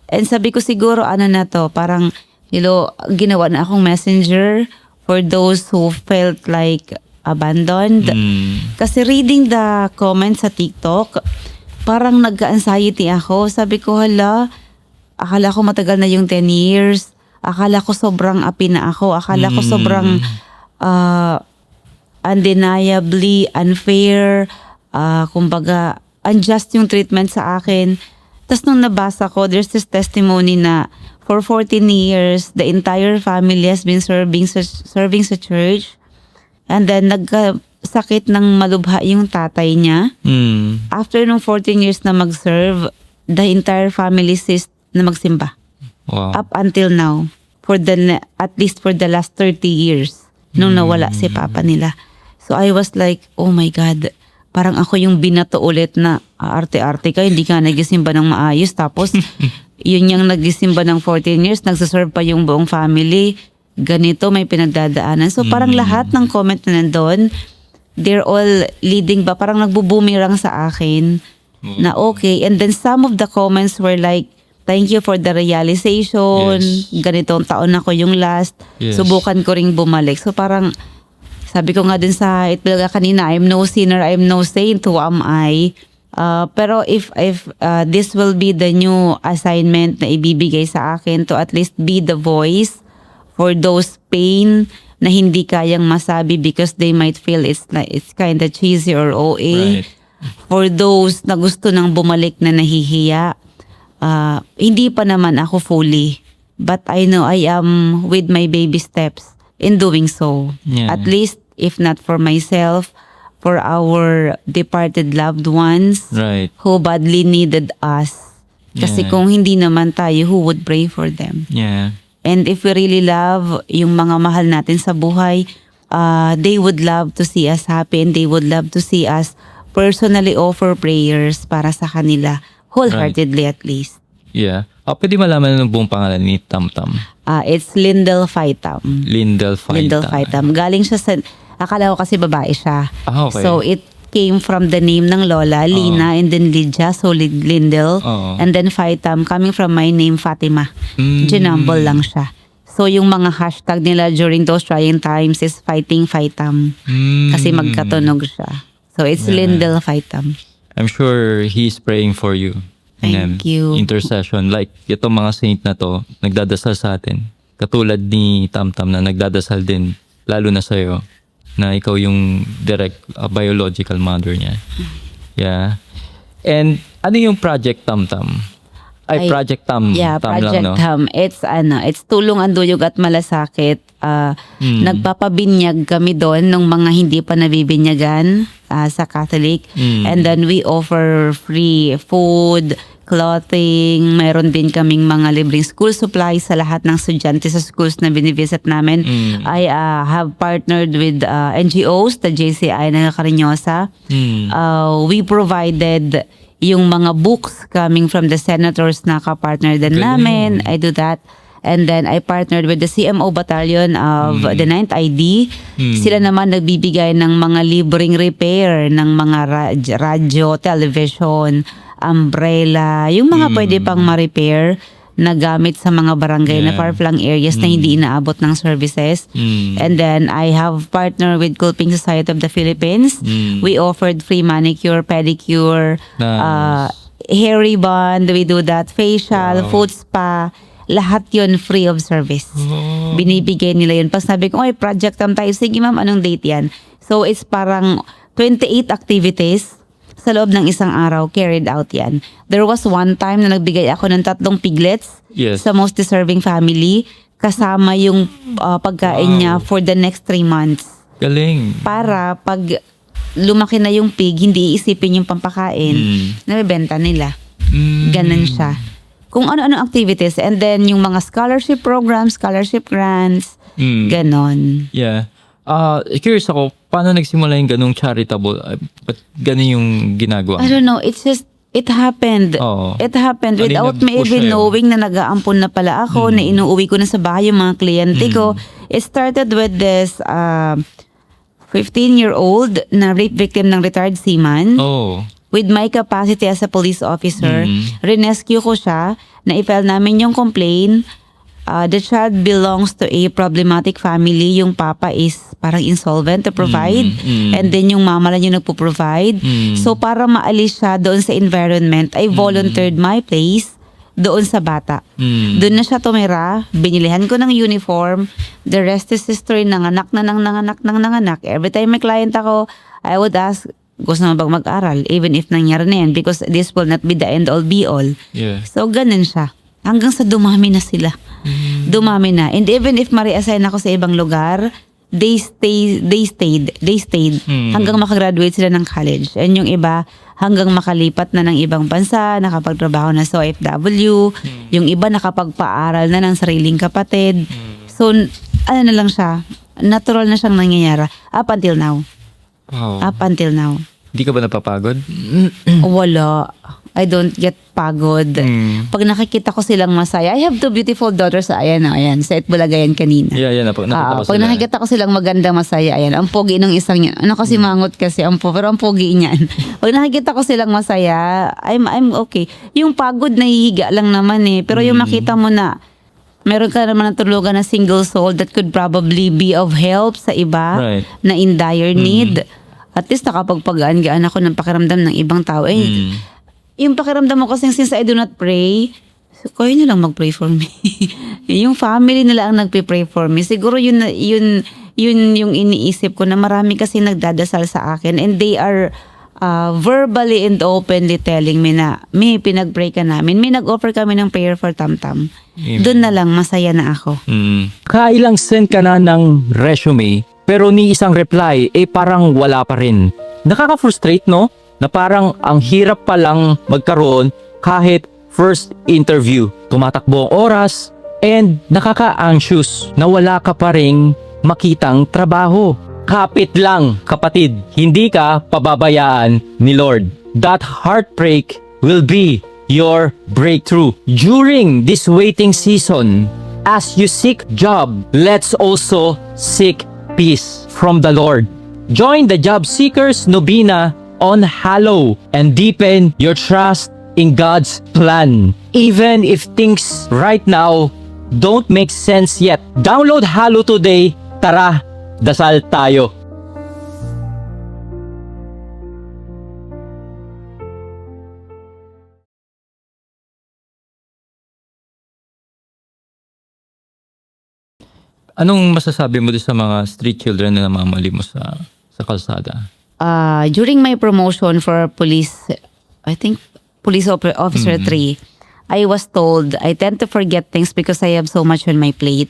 Speaker 2: And sabi ko siguro ano na to, parang ginawa na akong messenger for those who felt like abandoned. Kasi reading the comments sa TikTok, parang nagka-anxiety ako. Sabi ko, hala, akala ko matagal na yung 10 years. Akala ko sobrang api na ako. Akala ko sobrang undeniably unfair. Kumbaga, unjust yung treatment sa akin. Tapos nung nabasa ko, there's this testimony na for 14 years, the entire family has been serving sa church. And then, nagkasakit ng malubha yung tatay niya. After nung 14 years na mag-serve, the entire family ceased na magsimba.
Speaker 3: Wow.
Speaker 2: Up until now. At least for the last 30 years. Nung nawala si papa nila. So, I was like, oh my God. Parang ako yung binato ulit na arte-arte ka, hindi ka nagisimba ng maayos. Tapos, yun yung nagisimba ng 14 years, nagsaserve pa yung buong family. Ganito, may pinagdadaanan. So, parang lahat ng comment na nandun, they're all leading ba? Parang nagbubumirang sa akin na okay. And then some of the comments were like, thank you for the realization.
Speaker 3: Yes.
Speaker 2: Ganitong taon ako yung last.
Speaker 3: Yes.
Speaker 2: Subukan ko ring bumalik. So, parang sabi ko nga din sa Itbulaga kanina, I'm no sinner, I'm no saint, who am I? Pero if this will be the new assignment na ibibigay sa akin to at least be the voice for those pain na hindi kayang masabi because they might feel it's kind of cheesy or OA.
Speaker 3: Right.
Speaker 2: For those na gusto nang bumalik na nahihiya, hindi pa naman ako fully. But I know I am with my baby steps in doing so.
Speaker 3: Yeah.
Speaker 2: At least, if not for myself, for our departed loved ones
Speaker 3: Right.
Speaker 2: who badly needed us. Kasi
Speaker 3: Yeah.
Speaker 2: kung hindi naman tayo, who would pray for them?
Speaker 3: Yeah.
Speaker 2: And if we really love yung mga mahal natin sa buhay, they would love to see us happy and they would love to see us personally offer prayers para sa kanila, wholeheartedly at least.
Speaker 3: Yeah. Pwede malaman ng buong pangalan ni Tamtam.
Speaker 2: It's Lindell Faitam.
Speaker 3: Lindell Faitam.
Speaker 2: Lindell Faitam. Galing siya sa, akala ko kasi babae siya.
Speaker 3: Okay.
Speaker 2: So it came from the name ng lola, Lina, and then Lydia, so Lindell.
Speaker 3: Oo.
Speaker 2: And then Faitam, coming from my name, Fatima. Ginambol lang siya. So yung mga hashtag nila during those trying times is fighting Fightam. Kasi magkatunog siya. So it's Lindell Fightam.
Speaker 3: I'm sure he's praying for you.
Speaker 2: Thank you.
Speaker 3: Intercession. Like, itong mga saint na to, nagdadasal sa atin. Katulad ni Tamtam na nagdadasal din, lalo na sa'yo, na ikaw yung direct biological mother niya. Yeah. And ano yung Project Tamtam? Project Tam.
Speaker 2: Yeah,
Speaker 3: Tam
Speaker 2: Project
Speaker 3: lang, no?
Speaker 2: Tam. It's tulong ang duyog at malasakit. Nagpapabinyag kami doon ng mga hindi pa nabibinyagan sa Catholic. And then we offer free food, clothing, meron din kaming mga libreng school supplies sa lahat ng estudyante sa schools na binivisit namin. I have partnered with NGOs, the JCI na Carinyosa. We provided yung mga books coming from the senators na kapartner din namin. I do that. And then I partnered with the CMO Battalion of the 9th ID. Sila naman nagbibigay ng mga libreng repair ng mga radyo, television, umbrella, yung mga pwede pang ma-repair na gamit sa mga barangay na far-flung areas na hindi inaabot ng services. And then I have partnered with Gulping Society of the Philippines. We offered free manicure, pedicure, hair ribbon, we do that, facial, foot spa, lahat yun free of service. Binibigay nila yun. Pag sabi ko, ay, project tam tayo. Sige ma'am, anong date yan? So it's parang 28 activities sa loob ng isang araw, carried out yan. There was one time na nagbigay ako ng 3 piglets sa most deserving family, kasama yung pagkain niya for the next 3 months.
Speaker 3: Galing.
Speaker 2: Para pag lumaki na yung pig, hindi iisipin yung pampakain, nabibenta nila. Ganon siya. Kung ano-ano activities. And then yung mga scholarship programs, scholarship grants, ganon.
Speaker 3: Yeah. Curious ako, paano nagsimula yung ganung charitable? Ba't ganun yung ginagawa?
Speaker 2: I don't know. It's just, it happened. It happened without me even knowing na nag-aampon na pala ako, na inuuwi ko na sa bahay yung mga kliyente ko. It started with this 15-year-old na rape victim ng retired seaman. With my capacity as a police officer, rescue ko siya, na-file namin yung complaint. The child belongs to a problematic family. Yung papa is parang insolvent to provide. And then yung mama lang yung nagpo-provide. So para maalis siya doon sa environment, I volunteered my place doon sa bata. Doon na siya tumira. Binilihan ko ng uniform. The rest is history. Nanganak na nanganak. Every time may client ako, I would ask, gusto mo bang mag-aral? Even if nangyari na yan. Because this will not be the end all be all. So ganun siya. Hanggang sa dumami na sila. Dumami na. And even if ma-reassign ako sa ibang lugar, they stayed. Hanggang makagraduate sila ng college. And yung iba, hanggang makalipat na ng ibang bansa, nakapagtrabaho na sa OFW. Yung iba nakapagpaaral na ng sariling kapatid. So, ano na lang siya, natural na siyang nangyayari. Up until now. Up until now.
Speaker 3: Hindi ka ba napapagod?
Speaker 2: Wala. I don't get pagod. Pag nakikita ko silang masaya, I have 2 beautiful daughters. Ayan, sa Itbulaga yan kanina.
Speaker 3: Yeah, nakita ko
Speaker 2: pag nakikita ko silang maganda, masaya, ayan. Ang pogi ng isang yan. Ano kasi mangot kasi, pero ang pogi niyan. Pag nakikita ko silang masaya, I'm okay. Yung pagod, nahihiga lang naman eh. Pero yung makita mo na, meron ka naman ng tulugan na single soul that could probably be of help sa iba na in dire need. At least nakapagpagaan-gaan ako ng pakiramdam ng ibang tao. Yung pakiramdam mo kasi since I do not pray, so kayo na lang mag-pray for me. Yung family nila ang nagpe-pray for me. Siguro yun yung iniisip ko na marami kasi nagdadasal sa akin and they are verbally and openly telling me na may pinag-pray ka namin. May nag-offer kami ng prayer for Tamtam. Doon na lang, masaya na ako.
Speaker 4: Kailang send ka na ng resume pero ni isang reply parang wala pa rin. Nakaka-frustrate, no? Na parang ang hirap pa lang magkaroon kahit first interview. Tumatakbo ang oras and nakaka-anxious na wala ka pa ring makitang trabaho. Kapit lang, kapatid, hindi ka pababayaan ni Lord. That heartbreak will be your breakthrough. During this waiting season, as you seek job, let's also seek peace from the Lord. Join the Job Seekers Novena on Hallow and deepen your trust in God's plan. Even if things right now don't make sense yet. Download Halo today. Tara, dasal tayo.
Speaker 3: Anong masasabi mo din sa mga street children na namamali mo sa kalsada?
Speaker 2: During my promotion for police, I think police officer 3, I was told I tend to forget things because I have so much on my plate.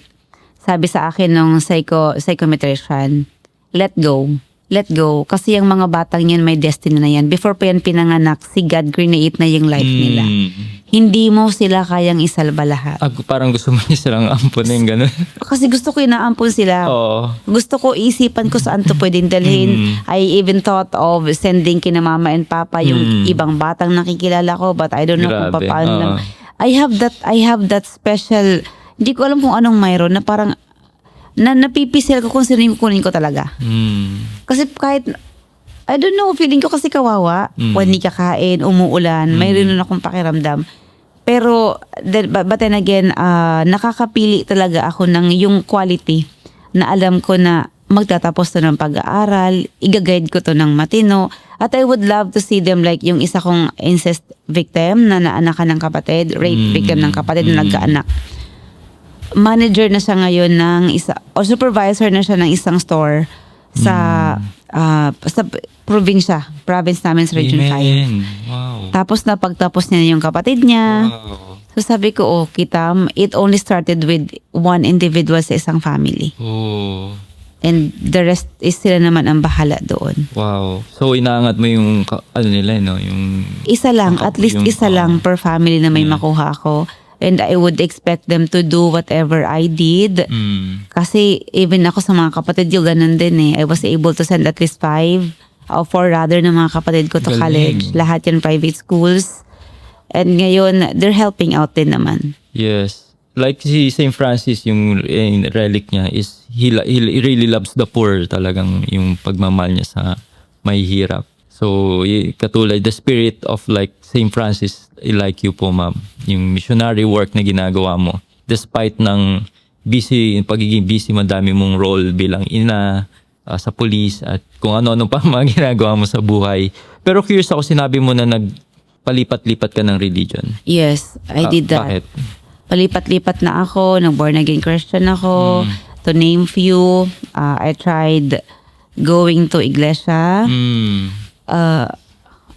Speaker 2: Sabi sa akin nung psychometrician, let go. Let go. Kasi yung mga batang yan, may destiny na yan. Before pa yan pinanganak, si God create na yung life nila. Hindi mo sila kayang isalba lahat.
Speaker 3: Parang gusto mo niya silang ampunin, gano'n.
Speaker 2: Kasi gusto ko inaampon sila.
Speaker 3: Oo.
Speaker 2: Gusto ko isipan ko saan to pwedeng dalhin. I even thought of sending kina mama and papa yung ibang batang nakikilala ko, but I don't know kung
Speaker 3: Grabe,
Speaker 2: paano.
Speaker 3: oo.
Speaker 2: I have that special, hindi ko alam kung anong mayroon na parang napipisil ko kung sino yung kukunin ko talaga. Kasi kahit, I don't know, feeling ko kasi kawawa. When hindi kakain, umuulan, mayroon na akong pakiramdam. Pero, but then again, nakakapili talaga ako ng yung quality na alam ko na magtatapos to ng pag-aaral, igaguide ko to ng matino, at I would love to see them like yung isa kong incest victim na naanakan ng kapatid, rape victim ng kapatid na nagkaanak. Manager na siya ngayon ng o supervisor na siya ng isang store sa province namin sa Region 5.
Speaker 3: Amen. Wow.
Speaker 2: Tapos napagtapos niya yung kapatid niya.
Speaker 3: Wow.
Speaker 2: So sabi ko, oh, Kitam, it only started with one individual sa isang family.
Speaker 3: Oh.
Speaker 2: And the rest is sila naman ang bahala doon.
Speaker 3: Wow. So inaangat mo yung ano nila, no? Yung
Speaker 2: Isa lang, at least isa lang per family na may makuha ako. And I would expect them to do whatever I did. Kasi even ako sa mga kapatid yung ganun din eh. I was able to send at least 5 or 4 rather ng mga kapatid ko to
Speaker 3: Galing.
Speaker 2: college. Lahat yan private schools. And ngayon, they're helping out din naman.
Speaker 3: Yes. Like si St. Francis, yung relic niya is he really loves the poor, talagang yung pagmamahal niya sa mahihirap. So, katulad the spirit of like St. Francis, like you po ma'am, yung missionary work na ginagawa mo. Despite ng pagiging busy, madami mong role bilang ina, sa police at kung ano-ano pa mga ginagawa mo sa buhay. Pero curious ako, sinabi mo na nagpalipat-lipat ka ng religion.
Speaker 2: Yes, I did that.
Speaker 3: Bakit?
Speaker 2: Palipat-lipat na ako, nag-born again Christian ako. To name few, I tried going to iglesia.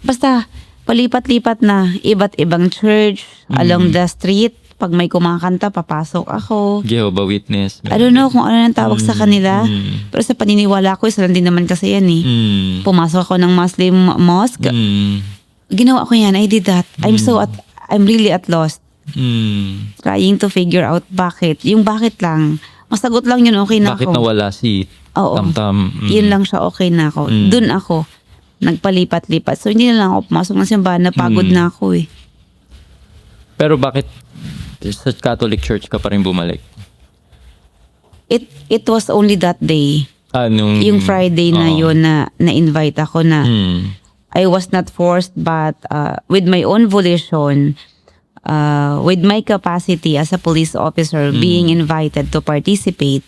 Speaker 2: Basta palipat-lipat na, iba't ibang church, along the street. Pag may kumakanta, papasok ako.
Speaker 3: Jehovah Witness.
Speaker 2: I don't know kung ano nang tawag sa kanila. Pero sa paniniwala ko, isa lang din naman kasi yan eh. Pumasok ako ng Muslim mosque. Ginawa ko yan, I did that. I'm really at lost. Trying to figure out bakit. Yung bakit lang. Masagot lang yun, okay na
Speaker 3: Bakit
Speaker 2: ako.
Speaker 3: nawala si
Speaker 2: Oo.
Speaker 3: Tamtam?
Speaker 2: Yun lang siya, okay na ako. Doon ako. Nagpalipat-lipat. So hindi na lang ako pumasok ng simbahan. Napagod na ako eh.
Speaker 3: Pero bakit sa Catholic Church ka pa rin bumalik?
Speaker 2: It was only that day. Yung Friday na yun na na-invite ako na I was not forced but with my own volition, with my capacity as a police officer being invited to participate,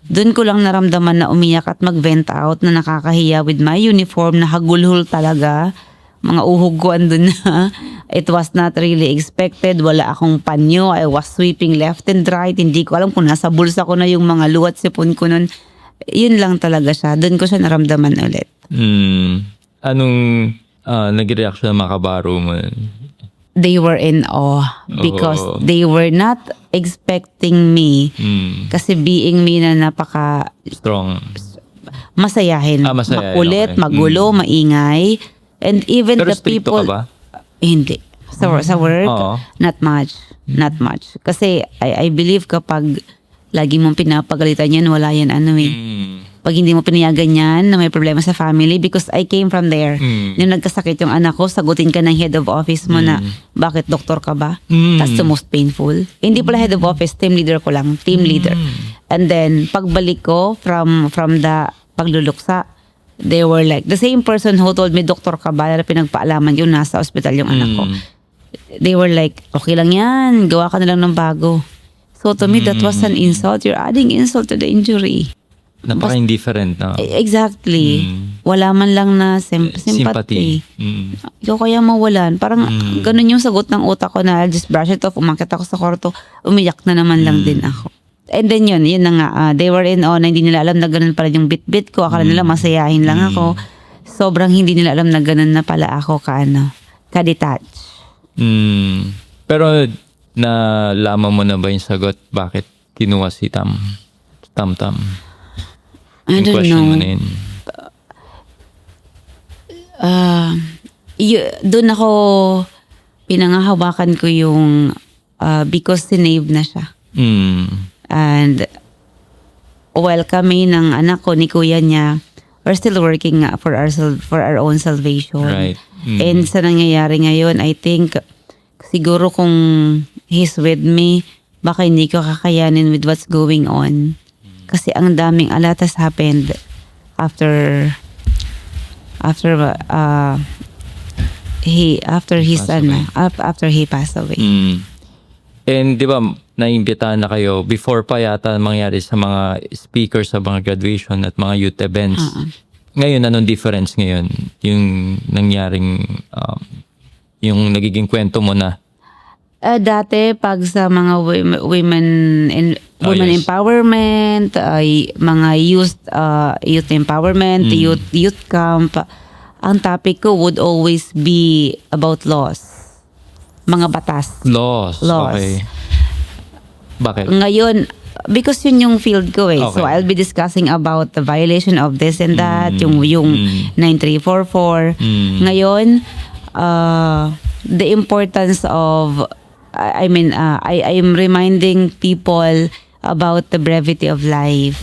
Speaker 2: doon ko lang naramdaman na umiyak at mag-vent out na nakakahiya with my uniform na hagulhol talaga. Mga uhog ko andun na. It was not really expected. Wala akong panyo. I was sweeping left and right. Hindi ko alam kung nasa bulsa ko na yung mga luwat sipon ko nun. Yun lang talaga siya. Doon ko siya naramdaman ulit.
Speaker 3: Anong nag-reaction ng mga kabaro mo?
Speaker 2: They were in awe because they were not expecting me. Kasi being me na napaka
Speaker 3: Strong.
Speaker 2: masayahin.
Speaker 3: Masayahin,
Speaker 2: Makulit,
Speaker 3: okay.
Speaker 2: magulo, maingay. And even
Speaker 3: Pero
Speaker 2: the
Speaker 3: stricto
Speaker 2: people...
Speaker 3: ka ba?
Speaker 2: Hindi. Sa work,
Speaker 3: Oo.
Speaker 2: not much. Not much. Kasi I believe kapag lagi mong pinapagalitan yan, wala yan ano eh. Pag hindi mo pinayagan yan na may problema sa family, because I came from there. Yung nagkasakit yung anak ko, sagutin ka ng head of office mo na, bakit doktor ka ba? That's the most painful. Hindi pala head of office, team leader ko lang. Team leader. And then, pagbalik ko from the pagluluksa, they were like, the same person who told me, doktor ka ba? Na pinagpaalaman yung nasa ospital yung anak ko. They were like, okay lang yan, gawa ka na lang ng bago. So to me, that was an insult. You're adding insult to the injury.
Speaker 3: Napaka-indifferent na.
Speaker 2: Exactly. Wala man lang na sympathy. Ikaw kaya mawalan. Parang ganun yung sagot ng utak ko na I'll just brush it off. Umakit ako sa kwarto. Umiyak na naman lang din ako. And then yun na nga. They were in on, hindi nila alam na ganun pala yung bit-bit ko. Akala nila masayahin lang ako. Sobrang hindi nila alam na ganun na pala ako ka-detach.
Speaker 3: Pero nalaman mo na ba yung sagot? Bakit kinuha si Tam-Tam?
Speaker 2: I
Speaker 3: Yung
Speaker 2: don't
Speaker 3: question
Speaker 2: know.
Speaker 3: mo na yun.
Speaker 2: Doon ako pinangahawakan ko yung because sinave na siya. And while kami ng anak ko, ni kuya niya, we're still working for our own salvation.
Speaker 3: Right.
Speaker 2: And sa nangyayari ngayon, I think siguro kung he's with me, baka hindi ko kakayanin with what's going on. Kasi ang daming alatas happened after he passed away.
Speaker 3: And di ba, naimbitahan na kayo before pa yata mangyari sa mga speakers sa mga graduation at mga youth events. Ngayon, anong difference ngayon? Yung nangyaring, yung nagiging kwento mo na.
Speaker 2: Dati, pag sa mga women
Speaker 3: yes.
Speaker 2: empowerment, mga youth empowerment, youth camp, ang topic ko would always be about laws. Mga batas.
Speaker 3: Laws.
Speaker 2: Laws.
Speaker 3: Okay. Bakit?
Speaker 2: Ngayon, because yun yung field ko eh.
Speaker 3: Okay.
Speaker 2: So I'll be discussing about the violation of this and that, yung 9344. Ngayon, the importance of I am reminding people about the brevity of life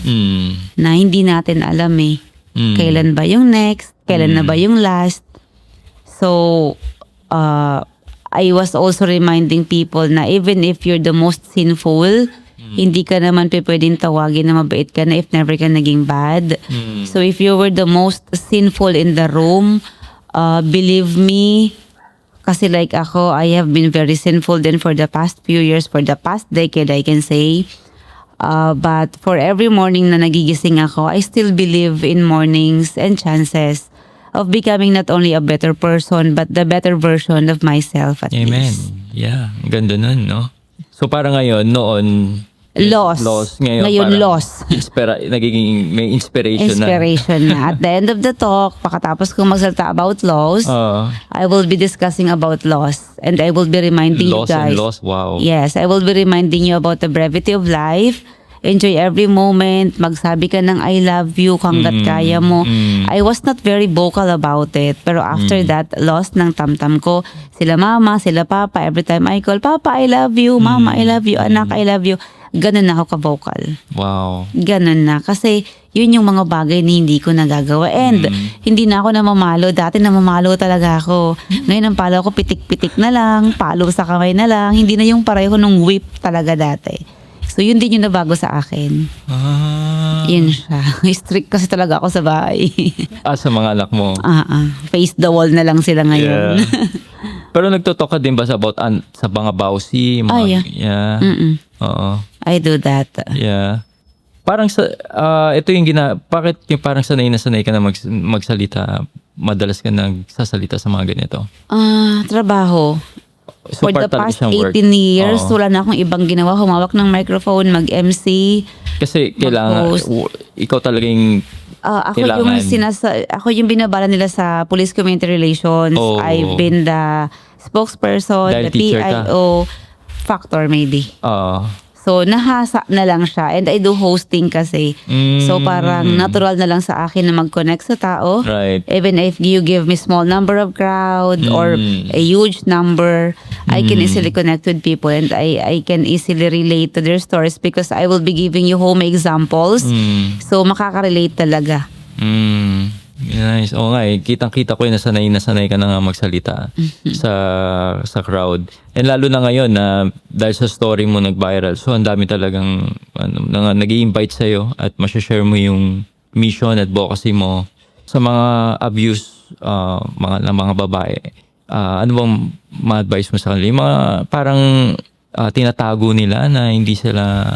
Speaker 2: na hindi natin alam eh. Kailan ba yung next? Kailan na ba yung last? So, I was also reminding people na even if you're the most sinful, hindi ka naman pwedeng tawagin na mabait ka na if never ka naging bad. So, if you were the most sinful in the room, believe me, kasi like ako, I have been very sinful then for the past few years, for the past decade, I can say. But for every morning na nagigising ako, I still believe in mornings and chances of becoming not only a better person, but the better version of myself at
Speaker 3: Amen.
Speaker 2: least.
Speaker 3: Yeah. Ganda nun, no? So, para ngayon, noon,
Speaker 2: Loss.
Speaker 3: parang
Speaker 2: Ngayon, loss.
Speaker 3: nagiging may inspiration
Speaker 2: Na. At the end of the talk, pakatapos kong magsalita about loss, I will be discussing about loss. And I will be reminding you
Speaker 3: Loss and
Speaker 2: guys.
Speaker 3: loss, wow.
Speaker 2: Yes, I will be reminding you about the brevity of life. Enjoy every moment. Magsabi ka ng I love you hanggat kaya mo. I was not very vocal about it. Pero after that, lost ng tamtam ko. Sila mama, sila papa. Every time I call, Papa, I love you. Mama, I love you. Anak, I love you. Ganun na ako ka-vocal.
Speaker 3: Wow.
Speaker 2: Ganun na. Kasi yun yung mga bagay na hindi ko nagagawa. And hindi na ako namamalo. Dati namamalo talaga ako. Ngayon ang palo ko pitik-pitik na lang. Palo sa kamay na lang. Hindi na yung pareho nung whip talaga dati. So yun din yung nabago sa akin. Yun siya. Strict kasi talaga ako sa bahay.
Speaker 3: Sa mga anak mo.
Speaker 2: Face the wall na lang sila ngayon.
Speaker 3: Yeah. Pero nagtutok ka din ba sa about sa mga bawsi? Yeah. Oo.
Speaker 2: I do that.
Speaker 3: Yeah. Parang ito yung bakit yung parang sanay ka na magsalita, madalas ka nagsasalita sa mga ganito?
Speaker 2: Trabaho.
Speaker 3: So,
Speaker 2: For the
Speaker 3: talaga
Speaker 2: past
Speaker 3: siyang
Speaker 2: 18
Speaker 3: work.
Speaker 2: years, wala na akong ibang ginawa. Humawak ng microphone, mag-MC.
Speaker 3: Kasi kailangan,
Speaker 2: mag-host.
Speaker 3: ikaw talagang kailangan.
Speaker 2: Ako yung binabala nila sa Police Community Relations.
Speaker 3: Oh.
Speaker 2: I've been the spokesperson,
Speaker 3: Dahil
Speaker 2: the
Speaker 3: teacher ka.
Speaker 2: PIO, factor maybe. So, nahasa na lang siya. And I do hosting kasi. So, parang natural na lang sa akin na mag-connect sa tao.
Speaker 3: Right.
Speaker 2: Even if you give me small number of crowd or a huge number, I can easily connect with people and I can easily relate to their stories because I will be giving you home examples. So, makaka-relate talaga.
Speaker 3: Nice. Oo nga eh. Kitang-kita ko na sanay ka na nga magsalita sa crowd. And lalo na ngayon na dahil sa story mo nag-viral. So, ang dami talagang nag-i-invite sa'yo at masashare mo yung mission at advocacy mo sa mga abuse mga babae. Ano bang ma-advise mo sa kanila? Yung mga parang tinatago nila na hindi sila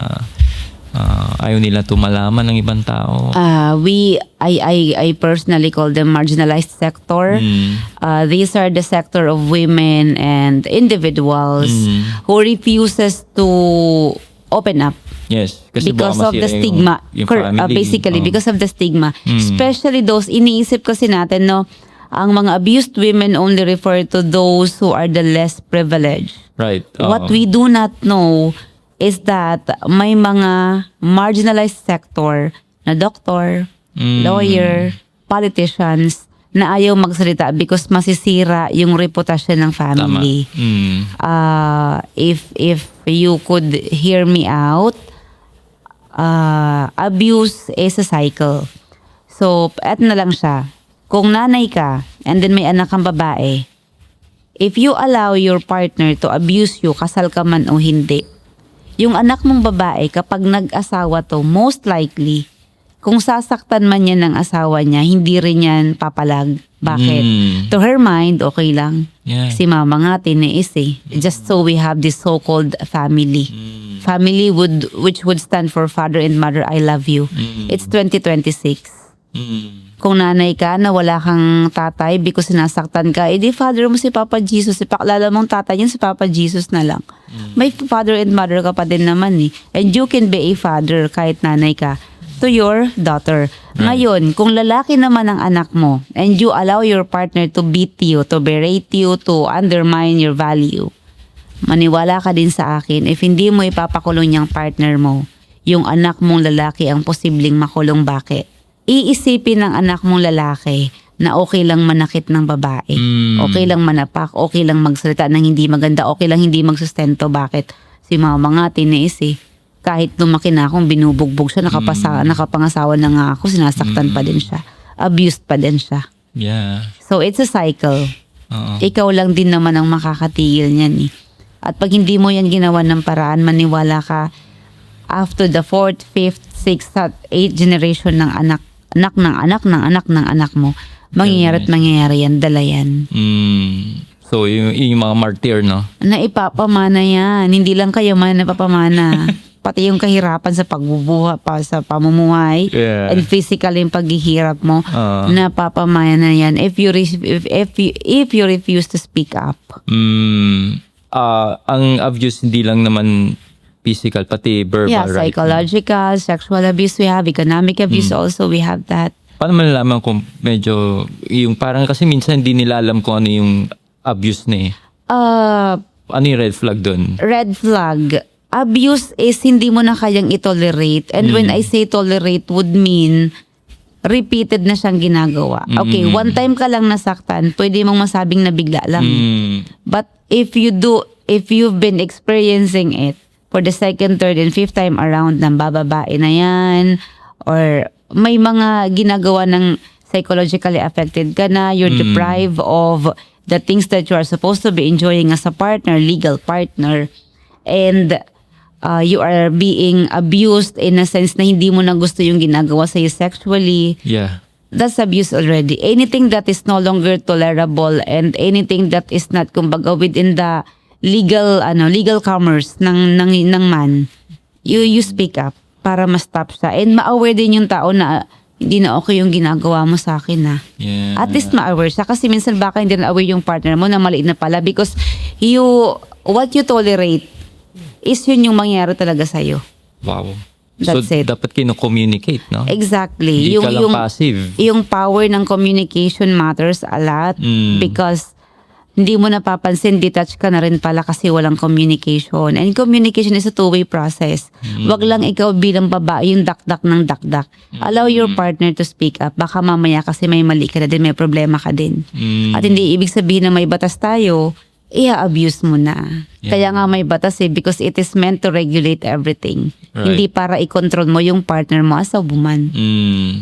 Speaker 3: ayaw nila tumalaman ng ibang tao?
Speaker 2: I personally call them marginalized sector. These are the sector of women and individuals who refuses to open up.
Speaker 3: Yes, kasi
Speaker 2: Because
Speaker 3: baka
Speaker 2: of the
Speaker 3: masira
Speaker 2: stigma.
Speaker 3: yung family.
Speaker 2: Basically,
Speaker 3: Oo.
Speaker 2: because of the stigma. Especially those, iniisip kasi natin, no, ang mga abused women only refer to those who are the less privileged.
Speaker 3: Right.
Speaker 2: What we do not know is that may mga marginalized sector na doctor, lawyer, politicians na ayaw magsalita because masisira yung reputasyon ng family. If you could hear me out, abuse is a cycle. So, eto na lang siya. Kung nanay ka, and then may anak kang babae, if you allow your partner to abuse you, kasal ka man o hindi, yung anak mong babae, kapag nag-asawa to, most likely, kung sasaktan man yan ng asawa niya, hindi rin yan papalag. Bakit? To her mind, okay lang.
Speaker 3: Yeah.
Speaker 2: Si mama nga, tiniis eh. Just so we have this so-called family. Family which would stand for father and mother, I love you. It's 2026. Kung nanay ka na wala kang tatay because sinasaktan ka, edi father mo si Papa Jesus. Ipaklala mong tatay yun si Papa Jesus na lang. May father and mother ka pa din naman eh. And you can be a father kahit nanay ka to your daughter. Ngayon, kung lalaki naman ang anak mo and you allow your partner to beat you, to berate you, to undermine your value, maniwala ka din sa akin, if hindi mo ipapakulong yung partner mo, yung anak mong lalaki ang posibleng makulong. Bakit? Iisipin ng anak mong lalaki na okay lang manakit ng babae. Okay lang manapak, okay lang magsalita ng hindi maganda, okay lang hindi magsustento. Bakit? Si mama nga tiniis eh. Kahit lumaki na akong binubugbog siya, nakapangasawa na nga ako, sinasaktan pa din siya. Abused pa din siya.
Speaker 3: Yeah.
Speaker 2: So it's a cycle.
Speaker 3: Oo.
Speaker 2: Ikaw lang din naman ang makakatigil niyan eh. At pag hindi mo yan ginawa ng paraan, maniwala ka, after the 4th, 5th, 6th, at 8th generation ng anak ng anak mo, mangyayari at mangyayari yan, dala yan.
Speaker 3: So, yung mga martyr, no?
Speaker 2: Na ipapamana yan. Hindi lang kayo man napapamana. Pati yung kahirapan sa pagbubuha pa sa pamumuhay
Speaker 3: Yeah.
Speaker 2: and physical yung paghihirap mo, napapamana yan if you refuse to speak up.
Speaker 3: Ang abuse hindi lang naman physical, pati verbal,
Speaker 2: Yeah,
Speaker 3: right?
Speaker 2: psychological, sexual abuse we have, economic abuse also we have that.
Speaker 3: Paano malalaman kung medyo, yung parang kasi minsan hindi nila alam kung ano yung abuse na eh. Ano yung red flag dun?
Speaker 2: Red flag. Abuse is hindi mo na kayang itolerate. And when I say tolerate would mean repeated na siyang ginagawa. Okay, one time ka lang nasaktan, pwede mong masabing nabigla lang. But if you've been experiencing it for the second, third, and fifth time around, nang bababae na yan, or may mga ginagawa ng psychologically affected ka na, you're deprived of the things that you are supposed to be enjoying as a partner, legal partner, and you are being abused in a sense na hindi mo na gusto yung ginagawa sa'yo sexually,
Speaker 3: Yeah.
Speaker 2: that's abuse already. Anything that is no longer tolerable and anything that is not, kumbaga, within the legal commerce ng man, you speak up para ma-stop siya. And ma-aware din yung tao na hindi na okay yung ginagawa mo sa akin na.
Speaker 3: Yeah.
Speaker 2: At least ma-aware siya. Kasi minsan baka hindi na aware yung partner mo na maliit na pala because what you tolerate is yun yung mangyayari talaga sa'yo.
Speaker 3: Wow.
Speaker 2: That's
Speaker 3: so,
Speaker 2: it.
Speaker 3: dapat kino-communicate, no?
Speaker 2: Exactly.
Speaker 3: Hindi ka lang passive.
Speaker 2: Yung power ng communication matters a lot because hindi mo napapansin, detached ka na rin pala kasi walang communication. And communication is a two-way process. Wag lang ikaw bilang babae yung dakdak ng dakdak. Allow your partner to speak up. Baka mamaya kasi may mali ka na din, may problema ka din. At hindi ibig sabihin na may batas tayo, i-abuse mo na.
Speaker 3: Yeah.
Speaker 2: Kaya nga may batas because it is meant to regulate everything.
Speaker 3: Right.
Speaker 2: Hindi para i-control mo yung partner mo as a woman.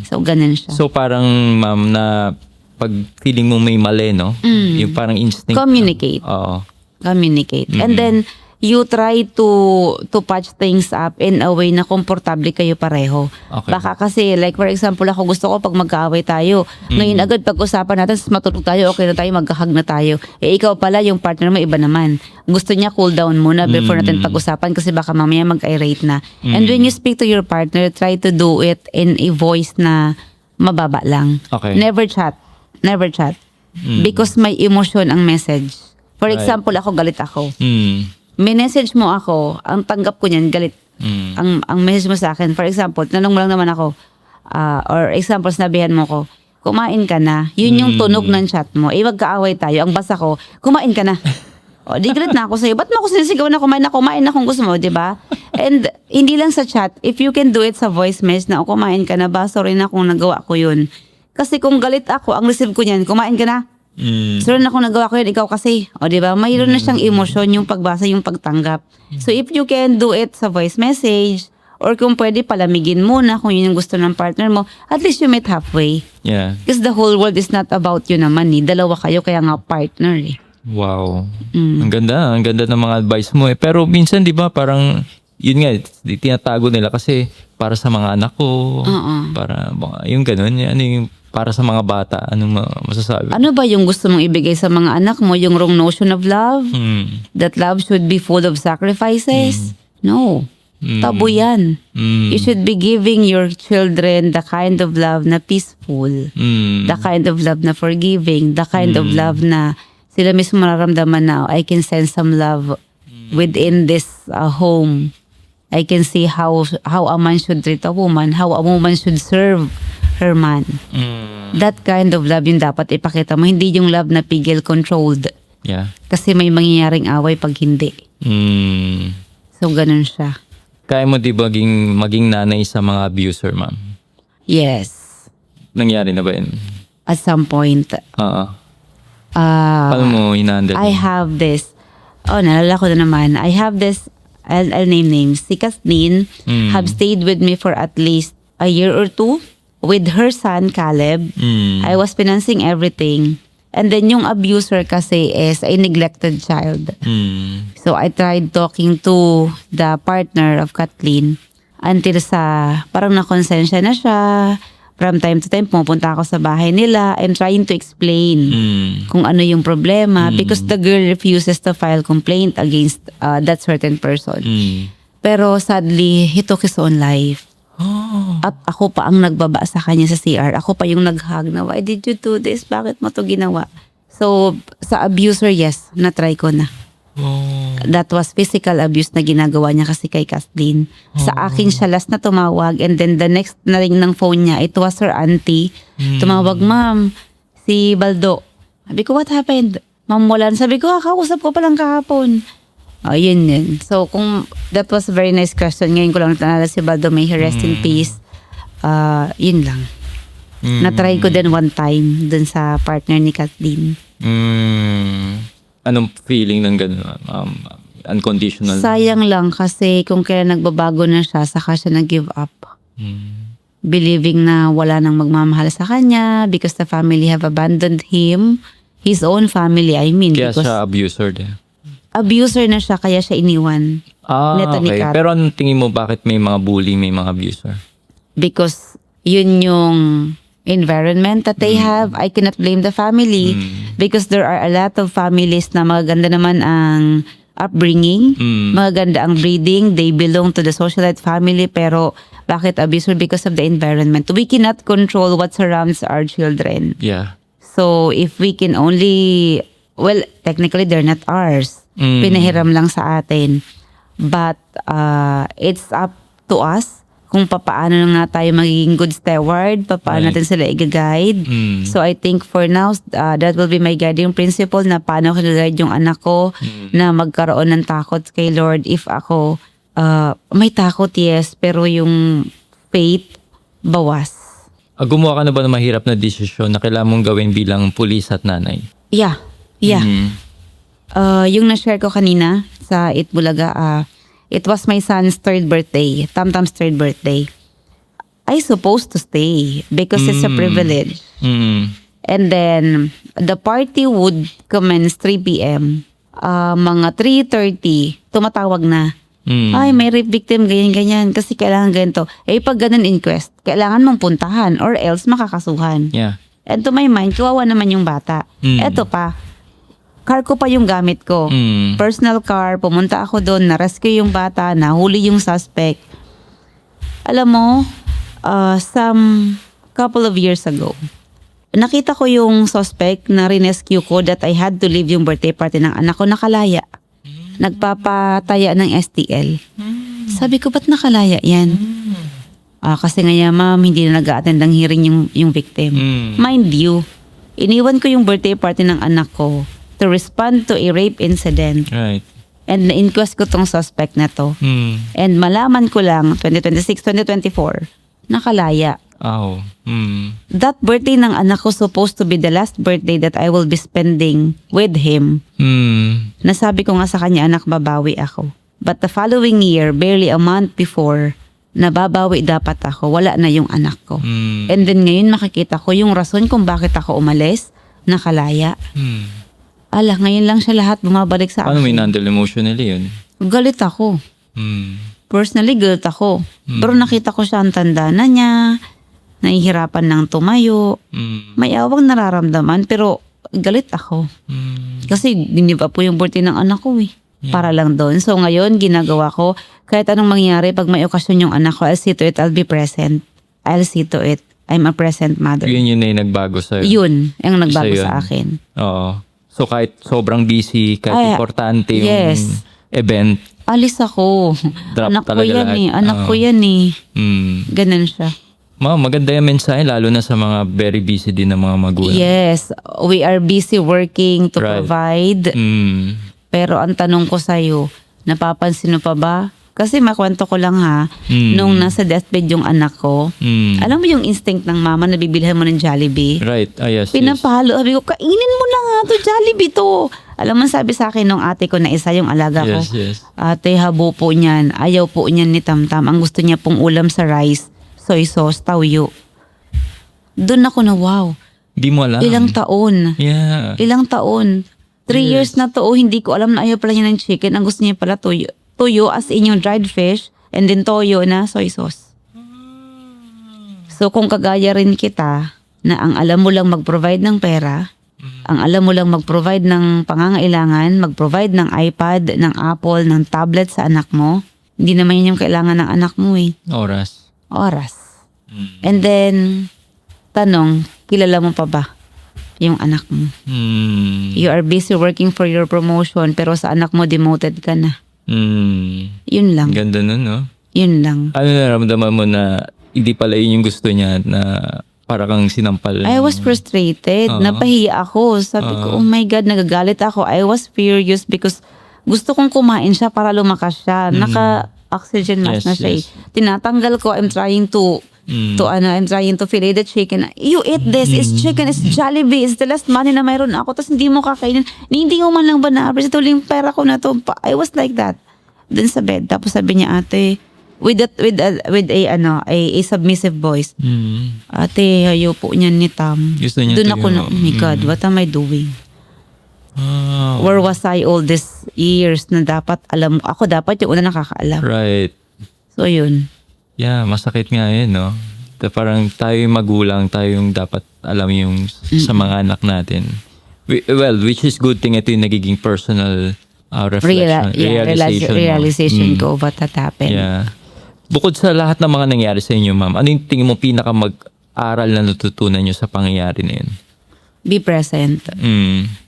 Speaker 2: So, ganun siya.
Speaker 3: So, parang, ma'am, na pag feeling mo may mali, no? Yung parang instinct.
Speaker 2: Communicate.
Speaker 3: Oo.
Speaker 2: Communicate. And then, you try to patch things up in a way na komportable kayo pareho.
Speaker 3: Okay.
Speaker 2: Baka kasi, like for example, ako gusto ko pag magkaaway tayo, ngayon agad pag-usapan natin, matulog tayo, okay na tayo, maghahag na tayo. Ikaw pala, yung partner mo, iba naman. Gusto niya cool down muna before natin pag-usapan kasi baka mamaya mag-irate na. And when you speak to your partner, try to do it in a voice na mababa lang.
Speaker 3: Okay.
Speaker 2: Never chat. Because may emotion ang message. For
Speaker 3: Right.
Speaker 2: example, ako galit ako.
Speaker 3: Mm.
Speaker 2: Message mo ako, ang tanggap ko niyan, galit. Ang message mo sa akin, for example, tanong mo lang naman ako, or example, sinabihan mo ko, kumain ka na. Yun yung tunog ng chat mo. Magkaaway tayo. Ang basa ko, kumain ka na. O, di galit na ako sa'yo. Ba't mo ako sinisigaw na kumain na kung gusto mo, di ba? And hindi lang sa chat, if you can do it sa voice message na, kumain ka na ba? Sorry na kung nagawa ko yun. Kasi kung galit ako, ang receive ko niyan, kumain ka na. Sorry na kung nagawa ko yun, ikaw kasi. O, di ba? Mayroon na siyang emosyon, yung pagbasa, yung pagtanggap. So, if you can do it sa voice message, or kung pwede palamigin muna kung yun yung gusto ng partner mo, at least you meet halfway.
Speaker 3: Yeah.
Speaker 2: Because the whole world is not about you naman eh. Dalawa kayo, kaya nga partner eh.
Speaker 3: Wow. Ang ganda ng mga advice mo eh. Pero minsan 'di ba parang yun nga tinatago nila kasi para sa mga anak ko, para yung ganun, ano yung para sa mga bata, anong masasabi?
Speaker 2: Ano ba yung gusto mong ibigay sa mga anak mo? Yung wrong notion of love? That love should be full of sacrifices? No. Tabu yan. You should be giving your children the kind of love na peaceful, the kind of love na forgiving, the kind of love na sila mismo mararamdaman na I can sense some love within this home. I can see how a man should treat a woman, how a woman should serve her man. That kind of love yung dapat ipakita mo. Hindi yung love na pigil controlled.
Speaker 3: Yeah.
Speaker 2: Kasi may mangyayaring away pag hindi. So, ganun siya.
Speaker 3: Kaya mo di ba maging nanay sa mga abuser, ma'am?
Speaker 2: Yes.
Speaker 3: Nangyari na ba yun?
Speaker 2: At some point.
Speaker 3: Paano mo hinandle?
Speaker 2: I have this. Oh, nalala ko na naman. I have this, I'll name names. Si Kathleen have stayed with me for at least a year or two with her son, Caleb. I was financing everything. And then yung abuser kasi is a neglected child. So I tried talking to the partner of Kathleen until sa parang nakonsensya na siya. From time to time, pumunta ako sa bahay nila and trying to explain kung ano yung problema because the girl refuses to file complaint against that certain person. Pero sadly, he took his own life. At ako pa ang nagbaba sa kanya sa CR. Ako pa yung nag-hug na, why did you do this? Bakit mo to ginawa? So, sa abuser, yes, na-try ko na. That was physical abuse na ginagawa niya kasi kay Kathleen. Sa akin siya last na tumawag and then the next na ring ng phone niya, it was her auntie. Tumawag, ma'am, si Baldo. Sabi ko, what happened? Ma'am, wala. Sabi ko, kausap ko palang kahapon. Yun. So, kung that was a very nice question, ngayon ko lang natanala si Baldo, may he rest in peace. Yun lang. Na-try ko din one time dun sa partner ni Kathleen.
Speaker 3: Anong feeling ng gano'n? Unconditional?
Speaker 2: Sayang lang kasi kung kailan nagbabago na siya, saka siya nag-give up. Believing na wala nang magmamahal sa kanya because the family have abandoned him. His own family, I mean.
Speaker 3: Kaya
Speaker 2: because
Speaker 3: siya abuser din?
Speaker 2: Abuser na siya, kaya siya iniwan. Neta ni
Speaker 3: Okay.
Speaker 2: Kat.
Speaker 3: Pero anong tingin mo bakit may mga bully, may mga abuser?
Speaker 2: Because yun yung environment that they have. I cannot blame the family because there are a lot of families na magaganda naman ang upbringing, magaganda ang breeding, they belong to the socialite family, pero bakit abuser? Because of the environment. We cannot control what surrounds our children.
Speaker 3: Yeah.
Speaker 2: So if we can only, well, technically they're not ours. Pinahiram lang sa atin. But it's up to us kung paano na nga tayo magiging good steward, paano natin sila i-guide. So I think for now, that will be my guiding principle na paano ko i-guide yung anak ko na magkaroon ng takot kay Lord. If ako, may takot, yes, pero yung faith, bawas.
Speaker 3: Gumawa ka na ba ng mahirap na desisyon na kailangan mong gawin bilang pulis at nanay?
Speaker 2: Yeah. Yung na-share ko kanina sa Itbulaga, it was my son's third birthday, Tamtam's third birthday. I supposed to stay because it's a privilege. And then, the party would commence 3 p.m. mga 3:30, tumatawag na. Ay, may rape victim, ganyan-ganyan. Kasi kailangan ganito. Pag ganun inquest, kailangan mong puntahan or else makakasuhan.
Speaker 3: Yeah.
Speaker 2: And to my mind, kawawa naman yung bata. Eto pa, car ko pa yung gamit ko. Personal car, pumunta ako doon, na-rescue yung bata, nahuli yung suspect. Alam mo, some couple of years ago, nakita ko yung suspect na rinescue ko that I had to leave yung birthday party ng anak ko, nakalaya. Nagpapataya ng STL. Sabi ko, ba't nakalaya yan? Kasi nga ma'am, hindi na nag-a-attend ng hearing yung victim. Mind you, iniwan ko yung birthday party ng anak ko to respond to a rape incident.
Speaker 3: Right.
Speaker 2: And na-inquest ko tong suspect na to. And malaman ko lang, 2026, 2024, nakalaya.
Speaker 3: Oh.
Speaker 2: That birthday ng anak ko supposed to be the last birthday that I will be spending with him. Nasabi ko nga sa kanya, anak, babawi ako. But the following year, barely a month before, nababawi dapat ako, wala na yung anak ko. And then ngayon makikita ko yung rason kung bakit ako umalis, nakalaya. Ngayon lang siya lahat bumabalik sa
Speaker 3: Paano may
Speaker 2: akin.
Speaker 3: handle emotionally yun?
Speaker 2: Galit ako. Personally, galit ako. Pero nakita ko siya ang tanda na niya, nahihirapan ng tumayo. May awang nararamdaman, pero galit ako. Kasi hindi pa po yung birthday ng anak ko eh. Para lang doon. So ngayon, ginagawa ko, kahit anong mangyari, pag may okasyon yung anak ko, I'll see to it, I'll be present. I'll see to it. I'm a present mother.
Speaker 3: Yun na yung nagbago sa'yo.
Speaker 2: Yun, yung nagbago
Speaker 3: Isa yun.
Speaker 2: sa akin.
Speaker 3: Oo. So kahit sobrang busy, kahit importante yung
Speaker 2: yes.
Speaker 3: event.
Speaker 2: Alis ako.
Speaker 3: Drop
Speaker 2: Anak ko
Speaker 3: talaga
Speaker 2: yan
Speaker 3: lahat.
Speaker 2: eh. Anak ko yan eh. Ganun siya.
Speaker 3: Maganda yung mensahe, lalo na sa mga very busy din ng mga magulang.
Speaker 2: Yes. We are busy working to
Speaker 3: Right.
Speaker 2: provide. Pero ang tanong ko sa'yo, napapansin mo pa ba? Kasi makwento ko lang ha, nung nasa deathbed yung anak ko, alam mo yung instinct ng mama na bibilhan mo ng Jollibee?
Speaker 3: Right. Yes.
Speaker 2: Pinapahalo. Sabi ko, kainin mo na nga to, Jollibee to. Alam mo, sabi sa akin nung ate ko na isa, yung alaga ko,
Speaker 3: Yes.
Speaker 2: ate, habo po niyan. Ayaw po niyan ni Tamtam. Ang gusto niya pong ulam sa rice, soy sauce, tawyo. Doon ako na, wow.
Speaker 3: Di mo alam.
Speaker 2: Ilang taon.
Speaker 3: Yeah.
Speaker 2: Ilang taon. 3 years na to, hindi ko alam na ayaw pala niya ng chicken. Ang gusto niya pala toyo. Toyo as in yung dried fish and then toyo na soy sauce. So kung kagaya rin kita na ang alam mo lang mag-provide ng pera, ang alam mo lang mag-provide ng pangangailangan, mag-provide ng iPad, ng Apple, ng tablet sa anak mo, hindi naman yun yung kailangan ng anak mo eh.
Speaker 3: Oras.
Speaker 2: And then, tanong, kilala mo pa ba yung anak mo? You are busy working for your promotion pero sa anak mo demoted ka na. Yun lang.
Speaker 3: Ganda nun, no?
Speaker 2: Yun lang.
Speaker 3: Ano naramdaman mo na hindi pala yun yung gusto niya, na para kang sinampal?
Speaker 2: I was frustrated. Napahiya ako. Sabi ko, oh my God, nagagalit ako. I was furious because gusto kong kumain siya para lumakas siya. Naka-oxygen mask na siya. Tinatanggal ko. I'm trying to fillet the chicken. You eat this. It's chicken. It's Jollibee. It's the last money na mayroon ako. Tapos hindi mo kakainin. Hindi mo man lang ba na-appreciate ito yung pera ko na to. I was like that. Dun sa bed. Tapos sabi niya, ate, with a submissive voice. Ate, ayaw po niyan ni Tam.
Speaker 3: Gusto niya
Speaker 2: Doon
Speaker 3: to
Speaker 2: ako na, oh my God, what am I doing? Where was I all these years na dapat alam, ako dapat yung una nakakaalam.
Speaker 3: Right.
Speaker 2: So yun.
Speaker 3: Yeah, masakit nga yun, no? Parang tayo yung magulang, tayo yung dapat alam yung sa mga anak natin. Well, which is good thing, ito yung nagiging personal reflection.
Speaker 2: Realization ko what that happened.
Speaker 3: Yeah. Bukod sa lahat ng mga nangyari sa inyo, ma'am, ano yung tingin mo pinaka mag-aral na natutunan nyo sa pangyayari na yun?
Speaker 2: Be present.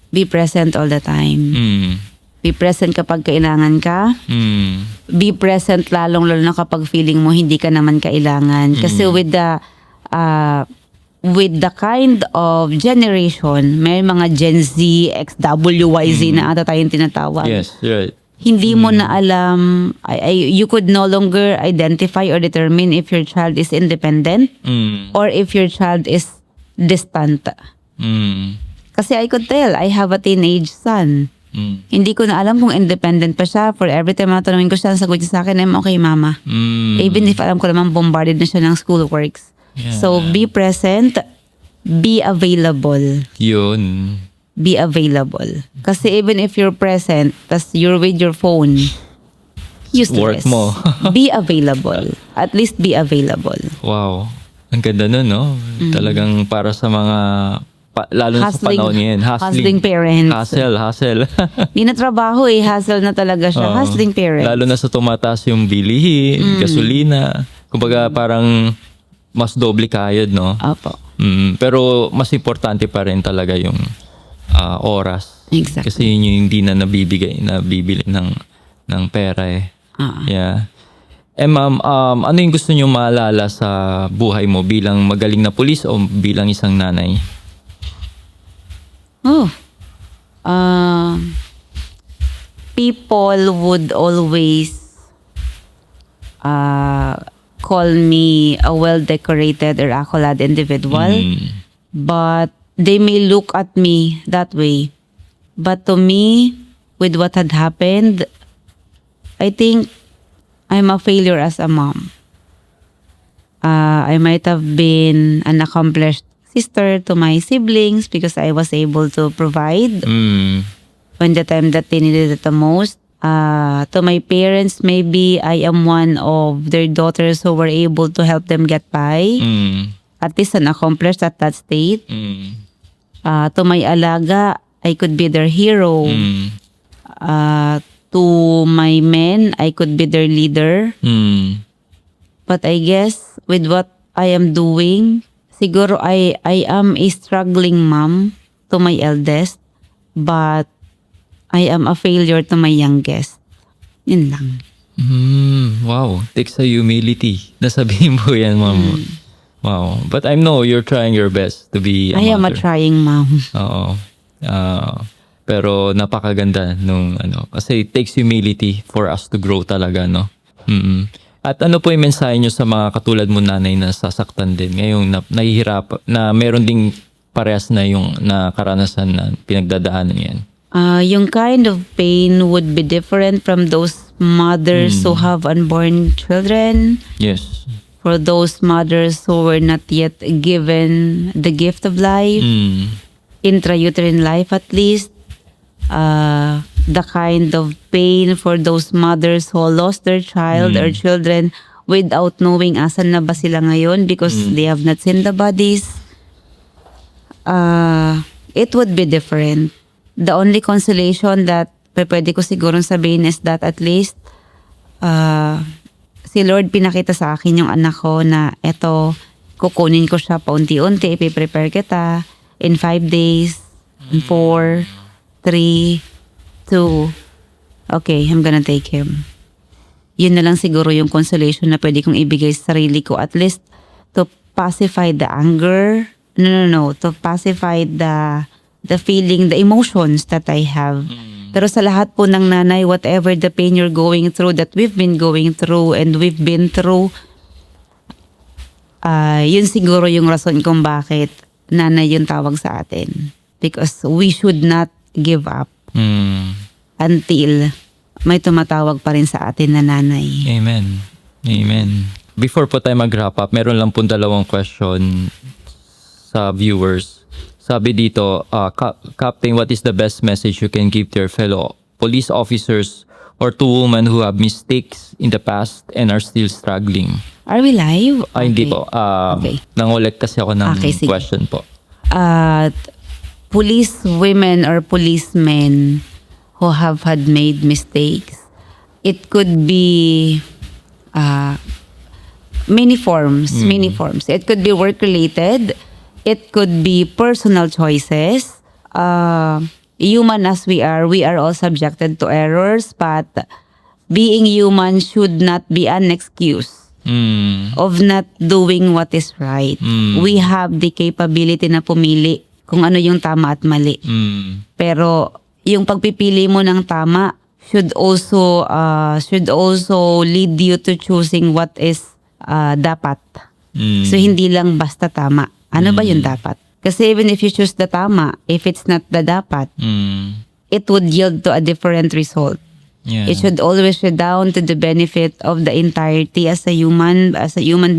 Speaker 2: Be present all the time. Be present kapag kailangan ka. Be present lalo na kapag feeling mo hindi ka naman kailangan. Kasi with the kind of generation, may mga Gen Z, XWYZ na ata tayong tinatawag.
Speaker 3: Yes, right.
Speaker 2: Hindi mo na alam, you could no longer identify or determine if your child is independent or if your child is distant. Kasi I could tell, I have a teenage son. Hindi ko na alam kung independent pa siya. For every time na tanungin ko siya, ang sagot niya sa akin, I'm okay, mama. Even if alam ko naman bombarded na siya ng schoolworks.
Speaker 3: Yeah.
Speaker 2: So, be present, be available.
Speaker 3: Yun.
Speaker 2: be available. Kasi even if you're present, tas you're with your phone, useless.
Speaker 3: Work mo.
Speaker 2: Be available. At least be available.
Speaker 3: Wow. Ang ganda nun, no? Talagang para sa mga, lalo na sa panahon ngayon.
Speaker 2: Hustling parents.
Speaker 3: Hustle.
Speaker 2: Di na trabaho hustle na talaga siya.
Speaker 3: Oo.
Speaker 2: Hustling parents.
Speaker 3: Lalo na sa tumataas yung bilihin, gasolina. Kumbaga parang mas doble kayod, no?
Speaker 2: Opo.
Speaker 3: Pero mas importante pa rin talaga yung oras.
Speaker 2: Exactly.
Speaker 3: Kasi yun yung hindi na nabibili ng pera eh. Yeah. Ma'am, ano yung gusto niyo maalala sa buhay mo bilang magaling na pulis o bilang isang nanay?
Speaker 2: People would always call me a well-decorated or accolade individual, but they may look at me that way. But to me, with what had happened, I think I'm a failure as a mom. I might have been an accomplished sister to my siblings because I was able to provide when the time that they needed it the most. To my parents, maybe I am one of their daughters who were able to help them get by. At least an accomplished at that state. To my alaga, I could be their hero. To my men, I could be their leader. But I guess with what I am doing, siguro I am a struggling mom to my eldest, but I am a failure to my youngest. Yun lang.
Speaker 3: Wow, takes a humility. Nasabihin mo yan, ma'am. Wow. But I know you're trying your best to be a
Speaker 2: I am a
Speaker 3: mother.
Speaker 2: trying mom.
Speaker 3: Oo. Pero napakaganda nung kasi it takes humility for us to grow talaga, no? At ano po yung mensahe nyo sa mga katulad mo nanay na sasaktan din ngayong nahihirap na meron ding parehas na yung na karanasan na pinagdadaanan yan?
Speaker 2: Yung kind of pain would be different from those mothers who have unborn children.
Speaker 3: Yes.
Speaker 2: For those mothers who were not yet given the gift of life, intrauterine life at least. The kind of pain for those mothers who lost their child or children without knowing asan na ba sila ngayon because they have not seen the bodies. It would be different. The only consolation that pwede ko siguro sabihin is that at least si Lord pinakita sa akin yung anak ko na eto, kukunin ko siya paunti-unti, ipiprepare kita in 5 days, in 4, 3, 2, okay, I'm gonna take him. Yun na lang siguro yung consolation na pwede kong ibigay sa sarili ko. At least to pacify the anger. No. To pacify the feeling, the emotions that I have. Pero sa lahat po ng nanay, whatever the pain you're going through, that we've been going through and we've been through, yun siguro yung rason kung bakit nanay yung tawag sa atin. Because we should not give up until may tumatawag pa rin sa atin na nanay.
Speaker 3: Amen. Before po tayo mag-wrap up, meron lang po 2 question sa viewers. Sabi dito, Captain, what is the best message you can give to your fellow police officers or to women who have mistakes in the past and are still struggling?
Speaker 2: Are we live?
Speaker 3: Hindi po.
Speaker 2: Okay.
Speaker 3: Nangulit kasi ako ng
Speaker 2: Okay, sige.
Speaker 3: question po.
Speaker 2: Police women or policemen who have had made mistakes, it could be many forms. It could be work-related. It could be personal choices. Human as we are all subjected to errors, but being human should not be an excuse of not doing what is right. We have the capability na pumili kung ano yung tama at mali. Pero yung pagpipili mo ng tama should also lead you to choosing what is dapat. So hindi lang basta tama. Ano ba yung dapat? Kasi even if you choose the tama, if it's not the dapat, it would yield to a different result.
Speaker 3: Yeah.
Speaker 2: It should always redound to the benefit of the entirety as a human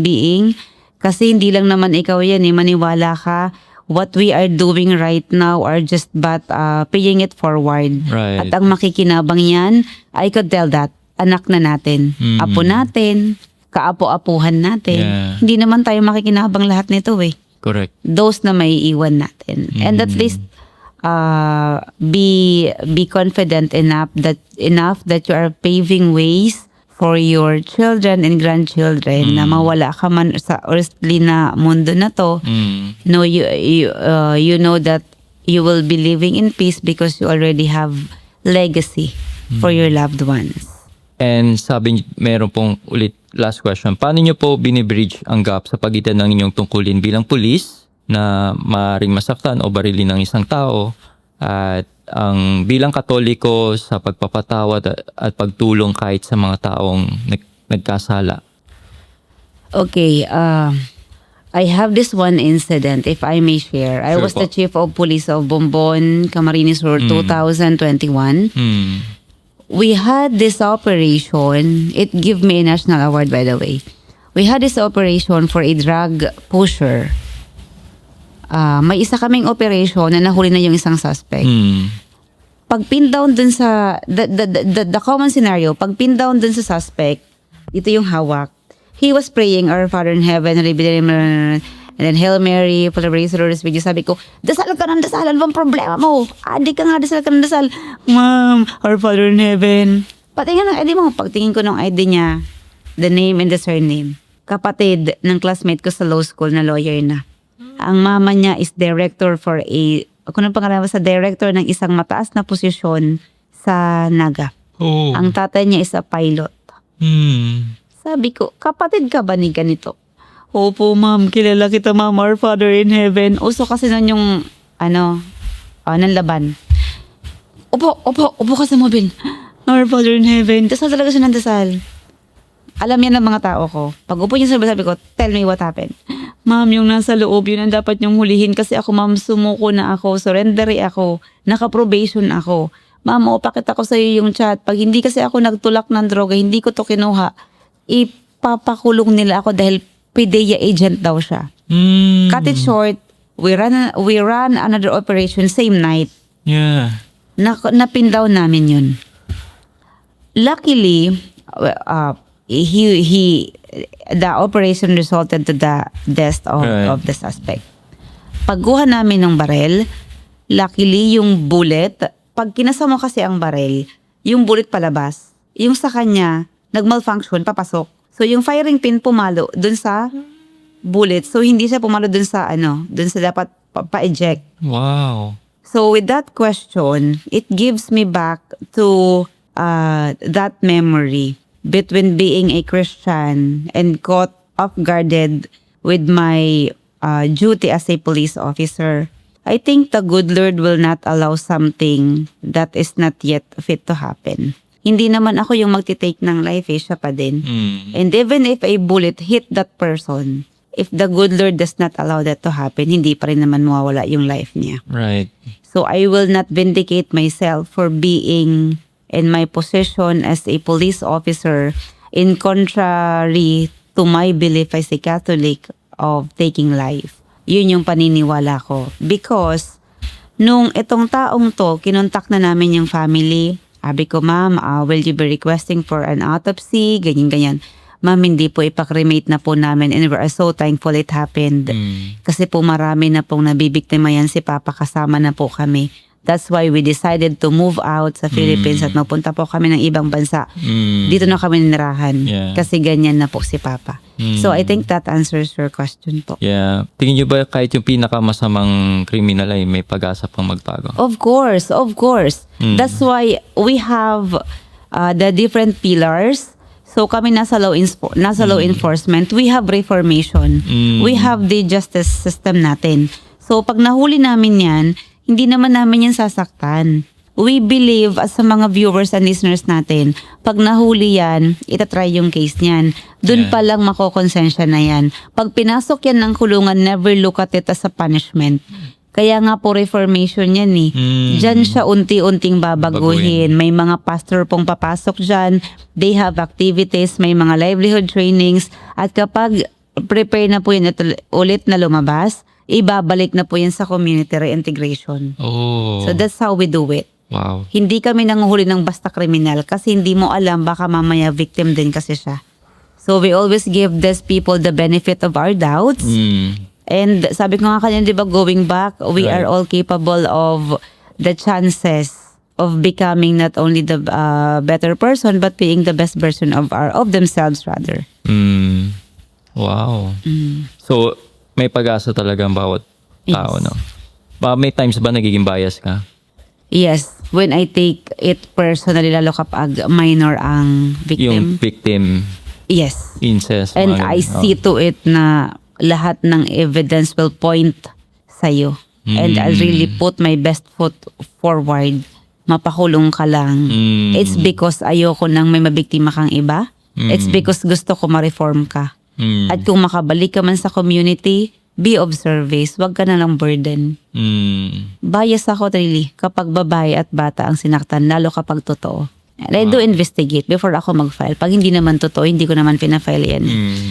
Speaker 2: being. Kasi hindi lang naman ikaw yan, maniwala ka what we are doing right now are just but paying it forward.
Speaker 3: Right.
Speaker 2: At ang makikinabang yan, I could tell that, anak na natin, apo natin, kaapo-apuhan natin.
Speaker 3: Yeah.
Speaker 2: Hindi naman tayo makikinabang lahat nito eh.
Speaker 3: Correct.
Speaker 2: Those na may iwan natin. And at least, be confident enough that you are paving ways for your children and grandchildren na mawala ka man sa earthly na mundo na to. No, you know that you will be living in peace because you already have legacy for your loved ones.
Speaker 3: And sabi, meron pong ulit last question. Paano nyo po binibridge ang gap sa pagitan ng inyong tungkulin bilang pulis na maaaring masaktan o barilin ng isang tao at ang bilang Katoliko sa pagpapatawad at pagtulong kahit sa mga taong nagkasala?
Speaker 2: Okay, I have this one incident, if I may share. I
Speaker 3: Sure
Speaker 2: was
Speaker 3: po.
Speaker 2: the chief of police of Bombon, Camarines Sur 2021. We had this operation. It gave me a national award, by the way. We had this operation for a drug pusher. May isa kaming operation na nahuli na yung isang suspect. Pag pin down dun sa the common scenario, pag pin down dun sa suspect, ito yung hawak. He was praying, Our Father in Heaven, and then Hail Mary, full of grace, the Lord is with you. Sabi ko, dasal ka ng dasal, ano bang problema mo? Adik ka nga, dasal ka ng dasal. Ma'am, Our Father in Heaven. Patingin ng ID mo. Pagtingin ko ng ID niya, the name and the surname. Kapatid ng classmate ko sa law school na lawyer na. Ang mama niya is director for sa director ng isang mataas na posisyon sa Naga.
Speaker 3: Oh.
Speaker 2: Ang tatay niya is a pilot. Sabi ko, kapatid ka ba ni ganito? Opo, ma'am. Kilala kita, ma'am. Our Father in Heaven. Uso kasi nun yung, ng laban. Upo ka sa mobil. Our Father in Heaven. Dasal talaga siya ng dasal. Alam yan ng mga tao ko. Pag upo niya sa sabi ko, tell me what happened. Ma'am, yung nasa loob, yun ang dapat niyong hulihin kasi ako, ma'am, sumuko na ako, surrendery ako, naka-probation ako. Ma'am, pakita ko sa iyo yung chat. Pag hindi kasi ako nagtulak ng droga, hindi ko to kinuha, ipapakulong nila ako dahil PDEA agent daw siya. Cut it short, we ran another operation same night.
Speaker 3: Yeah.
Speaker 2: Napin down namin yun. Luckily, the operation resulted to the death of the suspect. Pagkuha namin ng barel, luckily yung bullet, pag kinasa mo kasi ang barel, yung bullet palabas, yung sa kanya, nag-malfunction, papasok. So yung firing pin pumalo dun sa bullet. So hindi siya pumalo dun sa dapat pa-eject.
Speaker 3: Wow.
Speaker 2: So with that question, it gives me back to that memory between being a Christian and caught off guarded with my duty as a police officer. I think the good Lord will not allow something that is not yet fit to happen. Hindi naman ako yung magti-take ng life, siya pa din. And even if a bullet hit that person, if the good Lord does not allow that to happen, hindi pa rin naman mawawala yung life niya.
Speaker 3: Right.
Speaker 2: So I will not vindicate myself for being in my position as a police officer in contrary to my belief as a Catholic of taking life. Yun yung paniniwala ko. Because nung itong taong to, kinontak na namin yung family. Sabi ko, ma'am, will you be requesting for an autopsy? Ganyan-ganyan. Ma'am, hindi po ipakremate na po namin and we are so thankful it happened. Kasi po marami na pong nabibiktima yan si Papa, kasama na po kami. That's why we decided to move out sa Philippines at magpunta po kami ng ibang bansa. Dito na kami ninirahan.
Speaker 3: Yeah.
Speaker 2: Kasi ganyan na po si Papa. So I think that answers your question po.
Speaker 3: Yeah. Tingin nyo ba kahit yung pinakamasamang kriminal ay may pag-asa pang magbago?
Speaker 2: Of course, of course. That's why we have the different pillars. So kami nasa law enforcement, we have reformation. We have the justice system natin. So pag nahuli namin yan, hindi naman namin yan sasaktan. We believe as sa mga viewers and listeners natin, pag nahuli yan, itatry yung case niyan. Doon pa lang makokonsensya na yan. Pag pinasok yan ng kulungan, never look at it as a punishment. Kaya nga po reformation yan eh. Diyan siya unti-unting babaguhin. May mga pastor pong papasok dyan. They have activities, may mga livelihood trainings. At kapag prepare na po yun ulit na lumabas, ibabalik na po yan sa community reintegration.
Speaker 3: Oh.
Speaker 2: So that's how we do it.
Speaker 3: Wow.
Speaker 2: Hindi kami nanguhuli ng basta kriminal kasi hindi mo alam, baka mamaya victim din kasi siya. So we always give these people the benefit of our doubts. And sabi ko nga kanina, di ba, going back, we
Speaker 3: Right.
Speaker 2: are all capable of the chances of becoming not only the better person but being the best version of themselves rather.
Speaker 3: Wow. So, may pag-asa talaga ang bawat tao,
Speaker 2: Yes.
Speaker 3: no? May times ba nagiging bias ka?
Speaker 2: Yes, when I take it personally, lalo kapag minor ang
Speaker 3: Yung
Speaker 2: victim.
Speaker 3: victim,
Speaker 2: Yes.
Speaker 3: incest.
Speaker 2: And
Speaker 3: mga
Speaker 2: I
Speaker 3: ganun.
Speaker 2: see to it na lahat ng evidence will point sa'yo. And I'll really put my best foot forward. Mapakulong ka lang. It's because ayoko nang may mabiktima kang iba. It's because gusto ko ma-reform ka. At kung makabalik ka man sa community, be of service. Huwag ka na lang burden. Bias ako really kapag babae at bata ang sinaktan, lalo kapag totoo. And I do investigate before ako mag-file. Pag hindi naman totoo, hindi ko naman pina-file yan.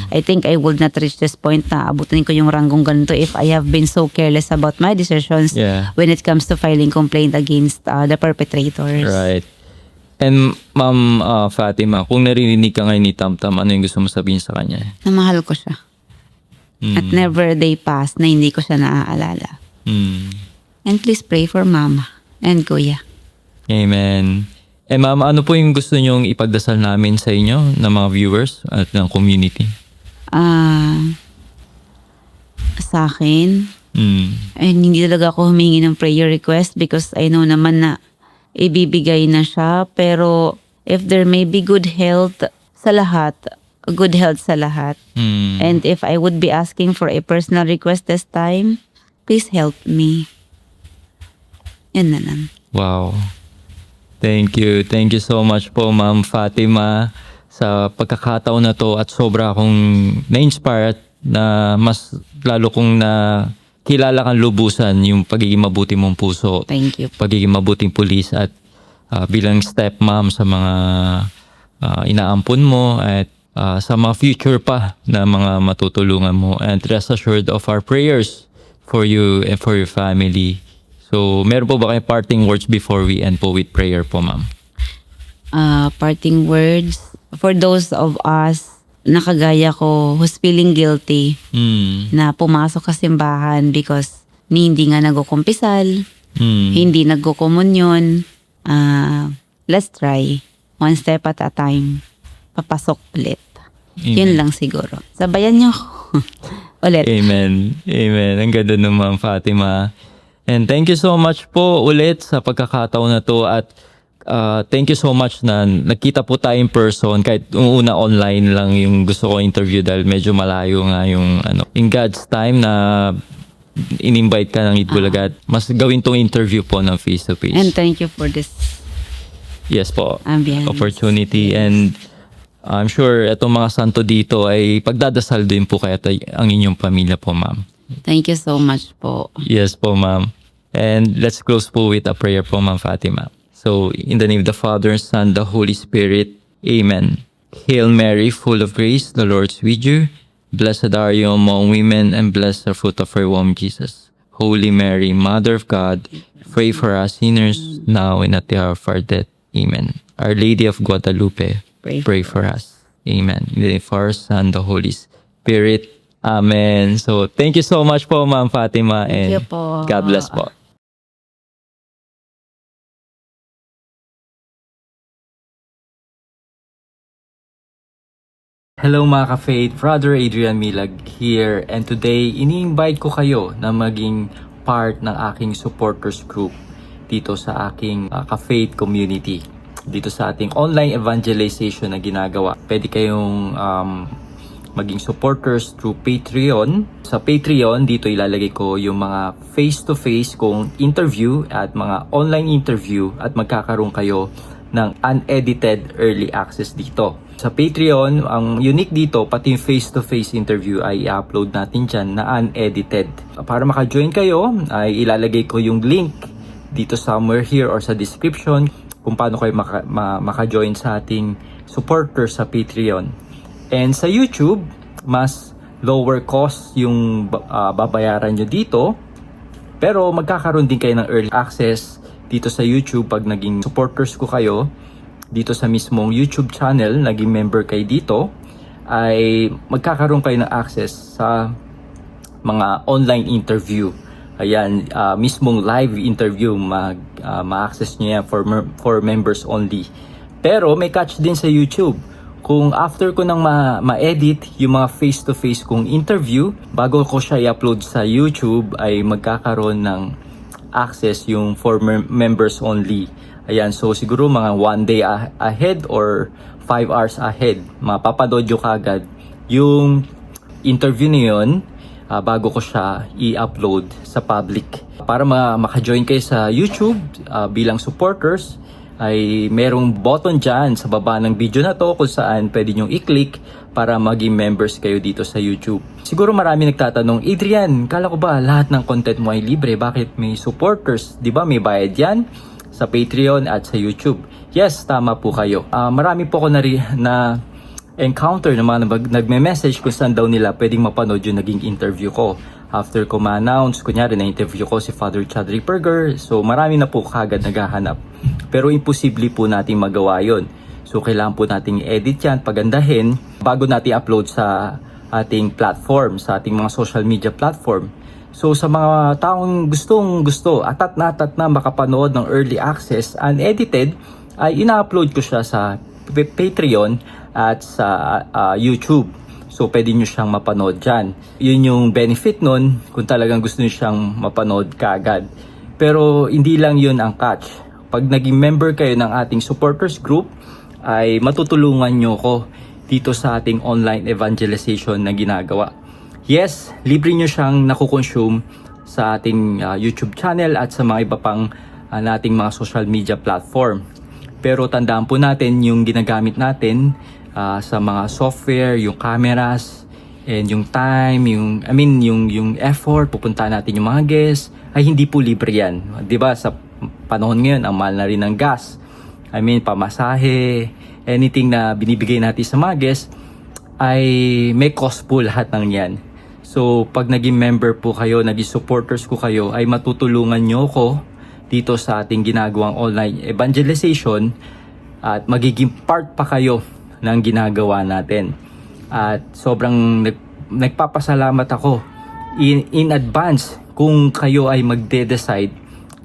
Speaker 2: I think I would not reach this point na abutin ko yung ranggong ganito if I have been so careless about my decisions
Speaker 3: Yeah.
Speaker 2: when it comes to filing complaint against the perpetrators.
Speaker 3: Right. And Ma'am Fatima, kung naririnig ka ngayon ni Tamtam, ano yung gusto mo sabihin sa kanya?
Speaker 2: Na mahal ko siya. At never a day pass na hindi ko siya naaalala. And please pray for Mama and Kuya.
Speaker 3: Amen. Eh Ma'am, ano po yung gusto nyong ipagdasal namin sa inyo ng mga viewers at ng community?
Speaker 2: Sa akin,
Speaker 3: Mm.
Speaker 2: hindi talaga ako humingi ng prayer request because I know naman na ibibigay na siya. Pero if there may be good health sa lahat, good health sa lahat. And if I would be asking for a personal request this time, please help me. Yan na lang.
Speaker 3: Wow. Thank you. Thank you so much po, Ma'am Fatima, sa pagkakataon na to at sobra akong na-inspire at na mas lalo kong na kilala kang lubusan yung pagiging mabuti mong puso,
Speaker 2: Thank you.
Speaker 3: pagiging mabuting pulis at bilang stepmom sa mga inaampon mo at sa mga future pa na mga matutulungan mo. And rest assured of our prayers for you and for your family. So, meron po ba kayong parting words before we end po with prayer po, Ma'am?
Speaker 2: Parting words for those of us na kagaya ko who's feeling guilty na pumasok sa simbahan because hindi nga nagkukumpisal, hindi nagkukomunyon. Let's try one step at a time. Papasok ulit. Yun lang siguro. Sabayan niyo ako. ulit.
Speaker 3: Amen. Amen. Ang ganda ng Ma'am Fatima. And thank you so much po ulit sa pagkakataon na to at thank you so much na nagkita po tayo in person kahit una online lang yung gusto ko interview dahil medyo malayo nga yung in God's time na in-invite ka ng Itbulaga at mas gawin tong interview po ng face to face.
Speaker 2: And thank you for this
Speaker 3: Yes po.
Speaker 2: ambience.
Speaker 3: Opportunity and I'm sure itong mga santo dito ay pagdadasal din po kaya ang inyong pamilya po, Ma'am.
Speaker 2: Thank you so much po.
Speaker 3: Yes po, Ma'am. And let's close po with a prayer po, Ma'am Fatima. So, in the name of the Father, Son, the Holy Spirit. Amen. Hail Mary, full of grace, the Lord is with you. Blessed are you among women, and blessed the fruit of your womb, Jesus. Holy Mary, Mother of God, pray for us sinners, now and at the hour of our death. Amen. Our Lady of Guadalupe, pray for us. Amen. In the name of our Son, the Holy Spirit. Amen. So, thank you so much po, Ma'am Fatima.
Speaker 2: Thank you
Speaker 3: And
Speaker 2: po.
Speaker 3: God bless po. Hello mga ka-faith, Brother Adrian Milag here, and today ini-invite ko kayo na maging part ng aking supporters group dito sa aking ka-faith community, dito sa ating online evangelization na ginagawa. Pwede kayong maging supporters through Patreon. Sa Patreon, dito ilalagay ko yung mga face-to-face kong interview at mga online interview at magkakaroon kayo ng unedited early access dito. Sa Patreon, ang unique dito, pati yung face-to-face interview ay i-upload natin dyan na unedited. Para maka-join kayo, ay ilalagay ko yung link dito somewhere here or sa description kung paano kayo maka-join sa ating supporter sa Patreon. And sa YouTube, mas
Speaker 4: lower cost yung babayaran nyo dito. Pero magkakaroon din kayo ng early access dito sa YouTube pag naging supporters ko kayo dito sa mismong YouTube channel, naging member kayo dito, ay magkakaroon kayo ng access sa mga online interview. Ayan, mismong live interview, ma-access nyo yan for members only. Pero may catch din sa YouTube. Kung after ko nang ma-edit yung mga face-to-face kong interview, bago ko siya i-upload sa YouTube, ay magkakaroon ng access yung for members only. Ayan, so siguro mga 1 day ahead or 5 hours ahead, mapapanood nyo kagad yung interview na yun bago ko siya i-upload sa public. Para maka-join kayo sa YouTube bilang supporters, ay merong button dyan sa baba ng video na to kung saan pwede nyo i-click para maging members kayo dito sa YouTube. Siguro marami nagtatanong, Adrian, kala ko ba lahat ng content mo ay libre? Bakit may supporters? Di ba may bayad yan sa Patreon at sa YouTube? Yes, tama po kayo. Marami po ako na encounter na mga nagme-message kung saan daw nila pwedeng mapanood yung naging interview ko. After ko ma-announce, kunyari na-interview ko si Father Chad Ripperger, so marami na po kagad naghahanap. Pero imposible po nating magawa yon. So kailangan po nating edit yan, pagandahin, bago natin upload sa ating platform, sa ating mga social media platform. So sa mga taong gustong-gusto, atat na makapanood ng early access unedited, ay ina-upload ko siya sa Patreon at sa YouTube. So pwede nyo siyang mapanood dyan. Yun yung benefit nun kung talagang gusto nyo siyang mapanood kaagad. Pero hindi lang yun ang catch. Pag naging member kayo ng ating supporters group, ay matutulungan nyo ko dito sa ating online evangelization na ginagawa. Yes, libre nyo siyang nakukonsume sa ating YouTube channel at sa mga iba pang nating mga social media platform. Pero tandaan po natin yung ginagamit natin sa mga software, yung cameras, and yung time, yung effort, pupuntahan natin yung mga guests, ay hindi po libre yan. 'Di ba? Sa panahon ngayon, ang mahal na rin ng gas. Pamasahe, anything na binibigay natin sa mga guests, ay may cost po lahat ng yan. So, pag naging member po kayo, naging supporters ko kayo, ay matutulungan nyo ko dito sa ating ginagawang online evangelization at magiging part pa kayo ng ginagawa natin. At sobrang nagpapasalamat ako in advance kung kayo ay magde-decide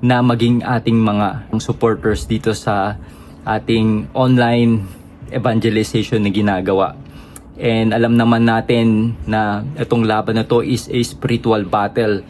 Speaker 4: na maging ating mga supporters dito sa ating online evangelization na ginagawa. And alam naman natin na itong laban na to is a spiritual battle,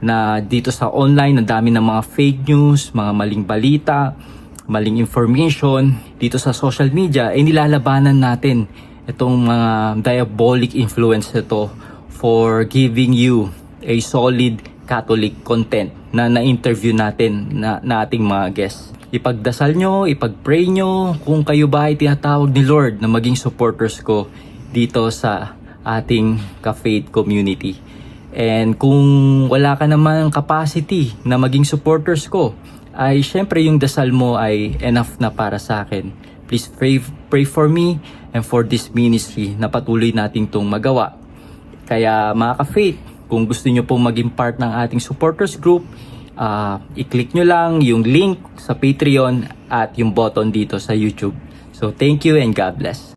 Speaker 4: na dito sa online ang dami ng mga fake news, mga maling balita, maling information. Dito sa social media ay nilalabanan natin itong mga diabolic influence nito for giving you a solid Catholic content na na-interview natin na ating mga guests. Ipagdasal nyo, ipag-pray nyo kung kayo ba ay tinatawag ni Lord na maging supporters ko dito sa ating ka-faith community. And kung wala ka naman capacity na maging supporters ko, ay syempre yung dasal mo ay enough na para sa akin. Please pray for me and for this ministry na patuloy nating itong magawa. Kaya mga ka-faith, kung gusto nyo pong maging part ng ating supporters group, i-click nyo lang yung link sa Patreon at yung button dito sa YouTube. So thank you and God bless.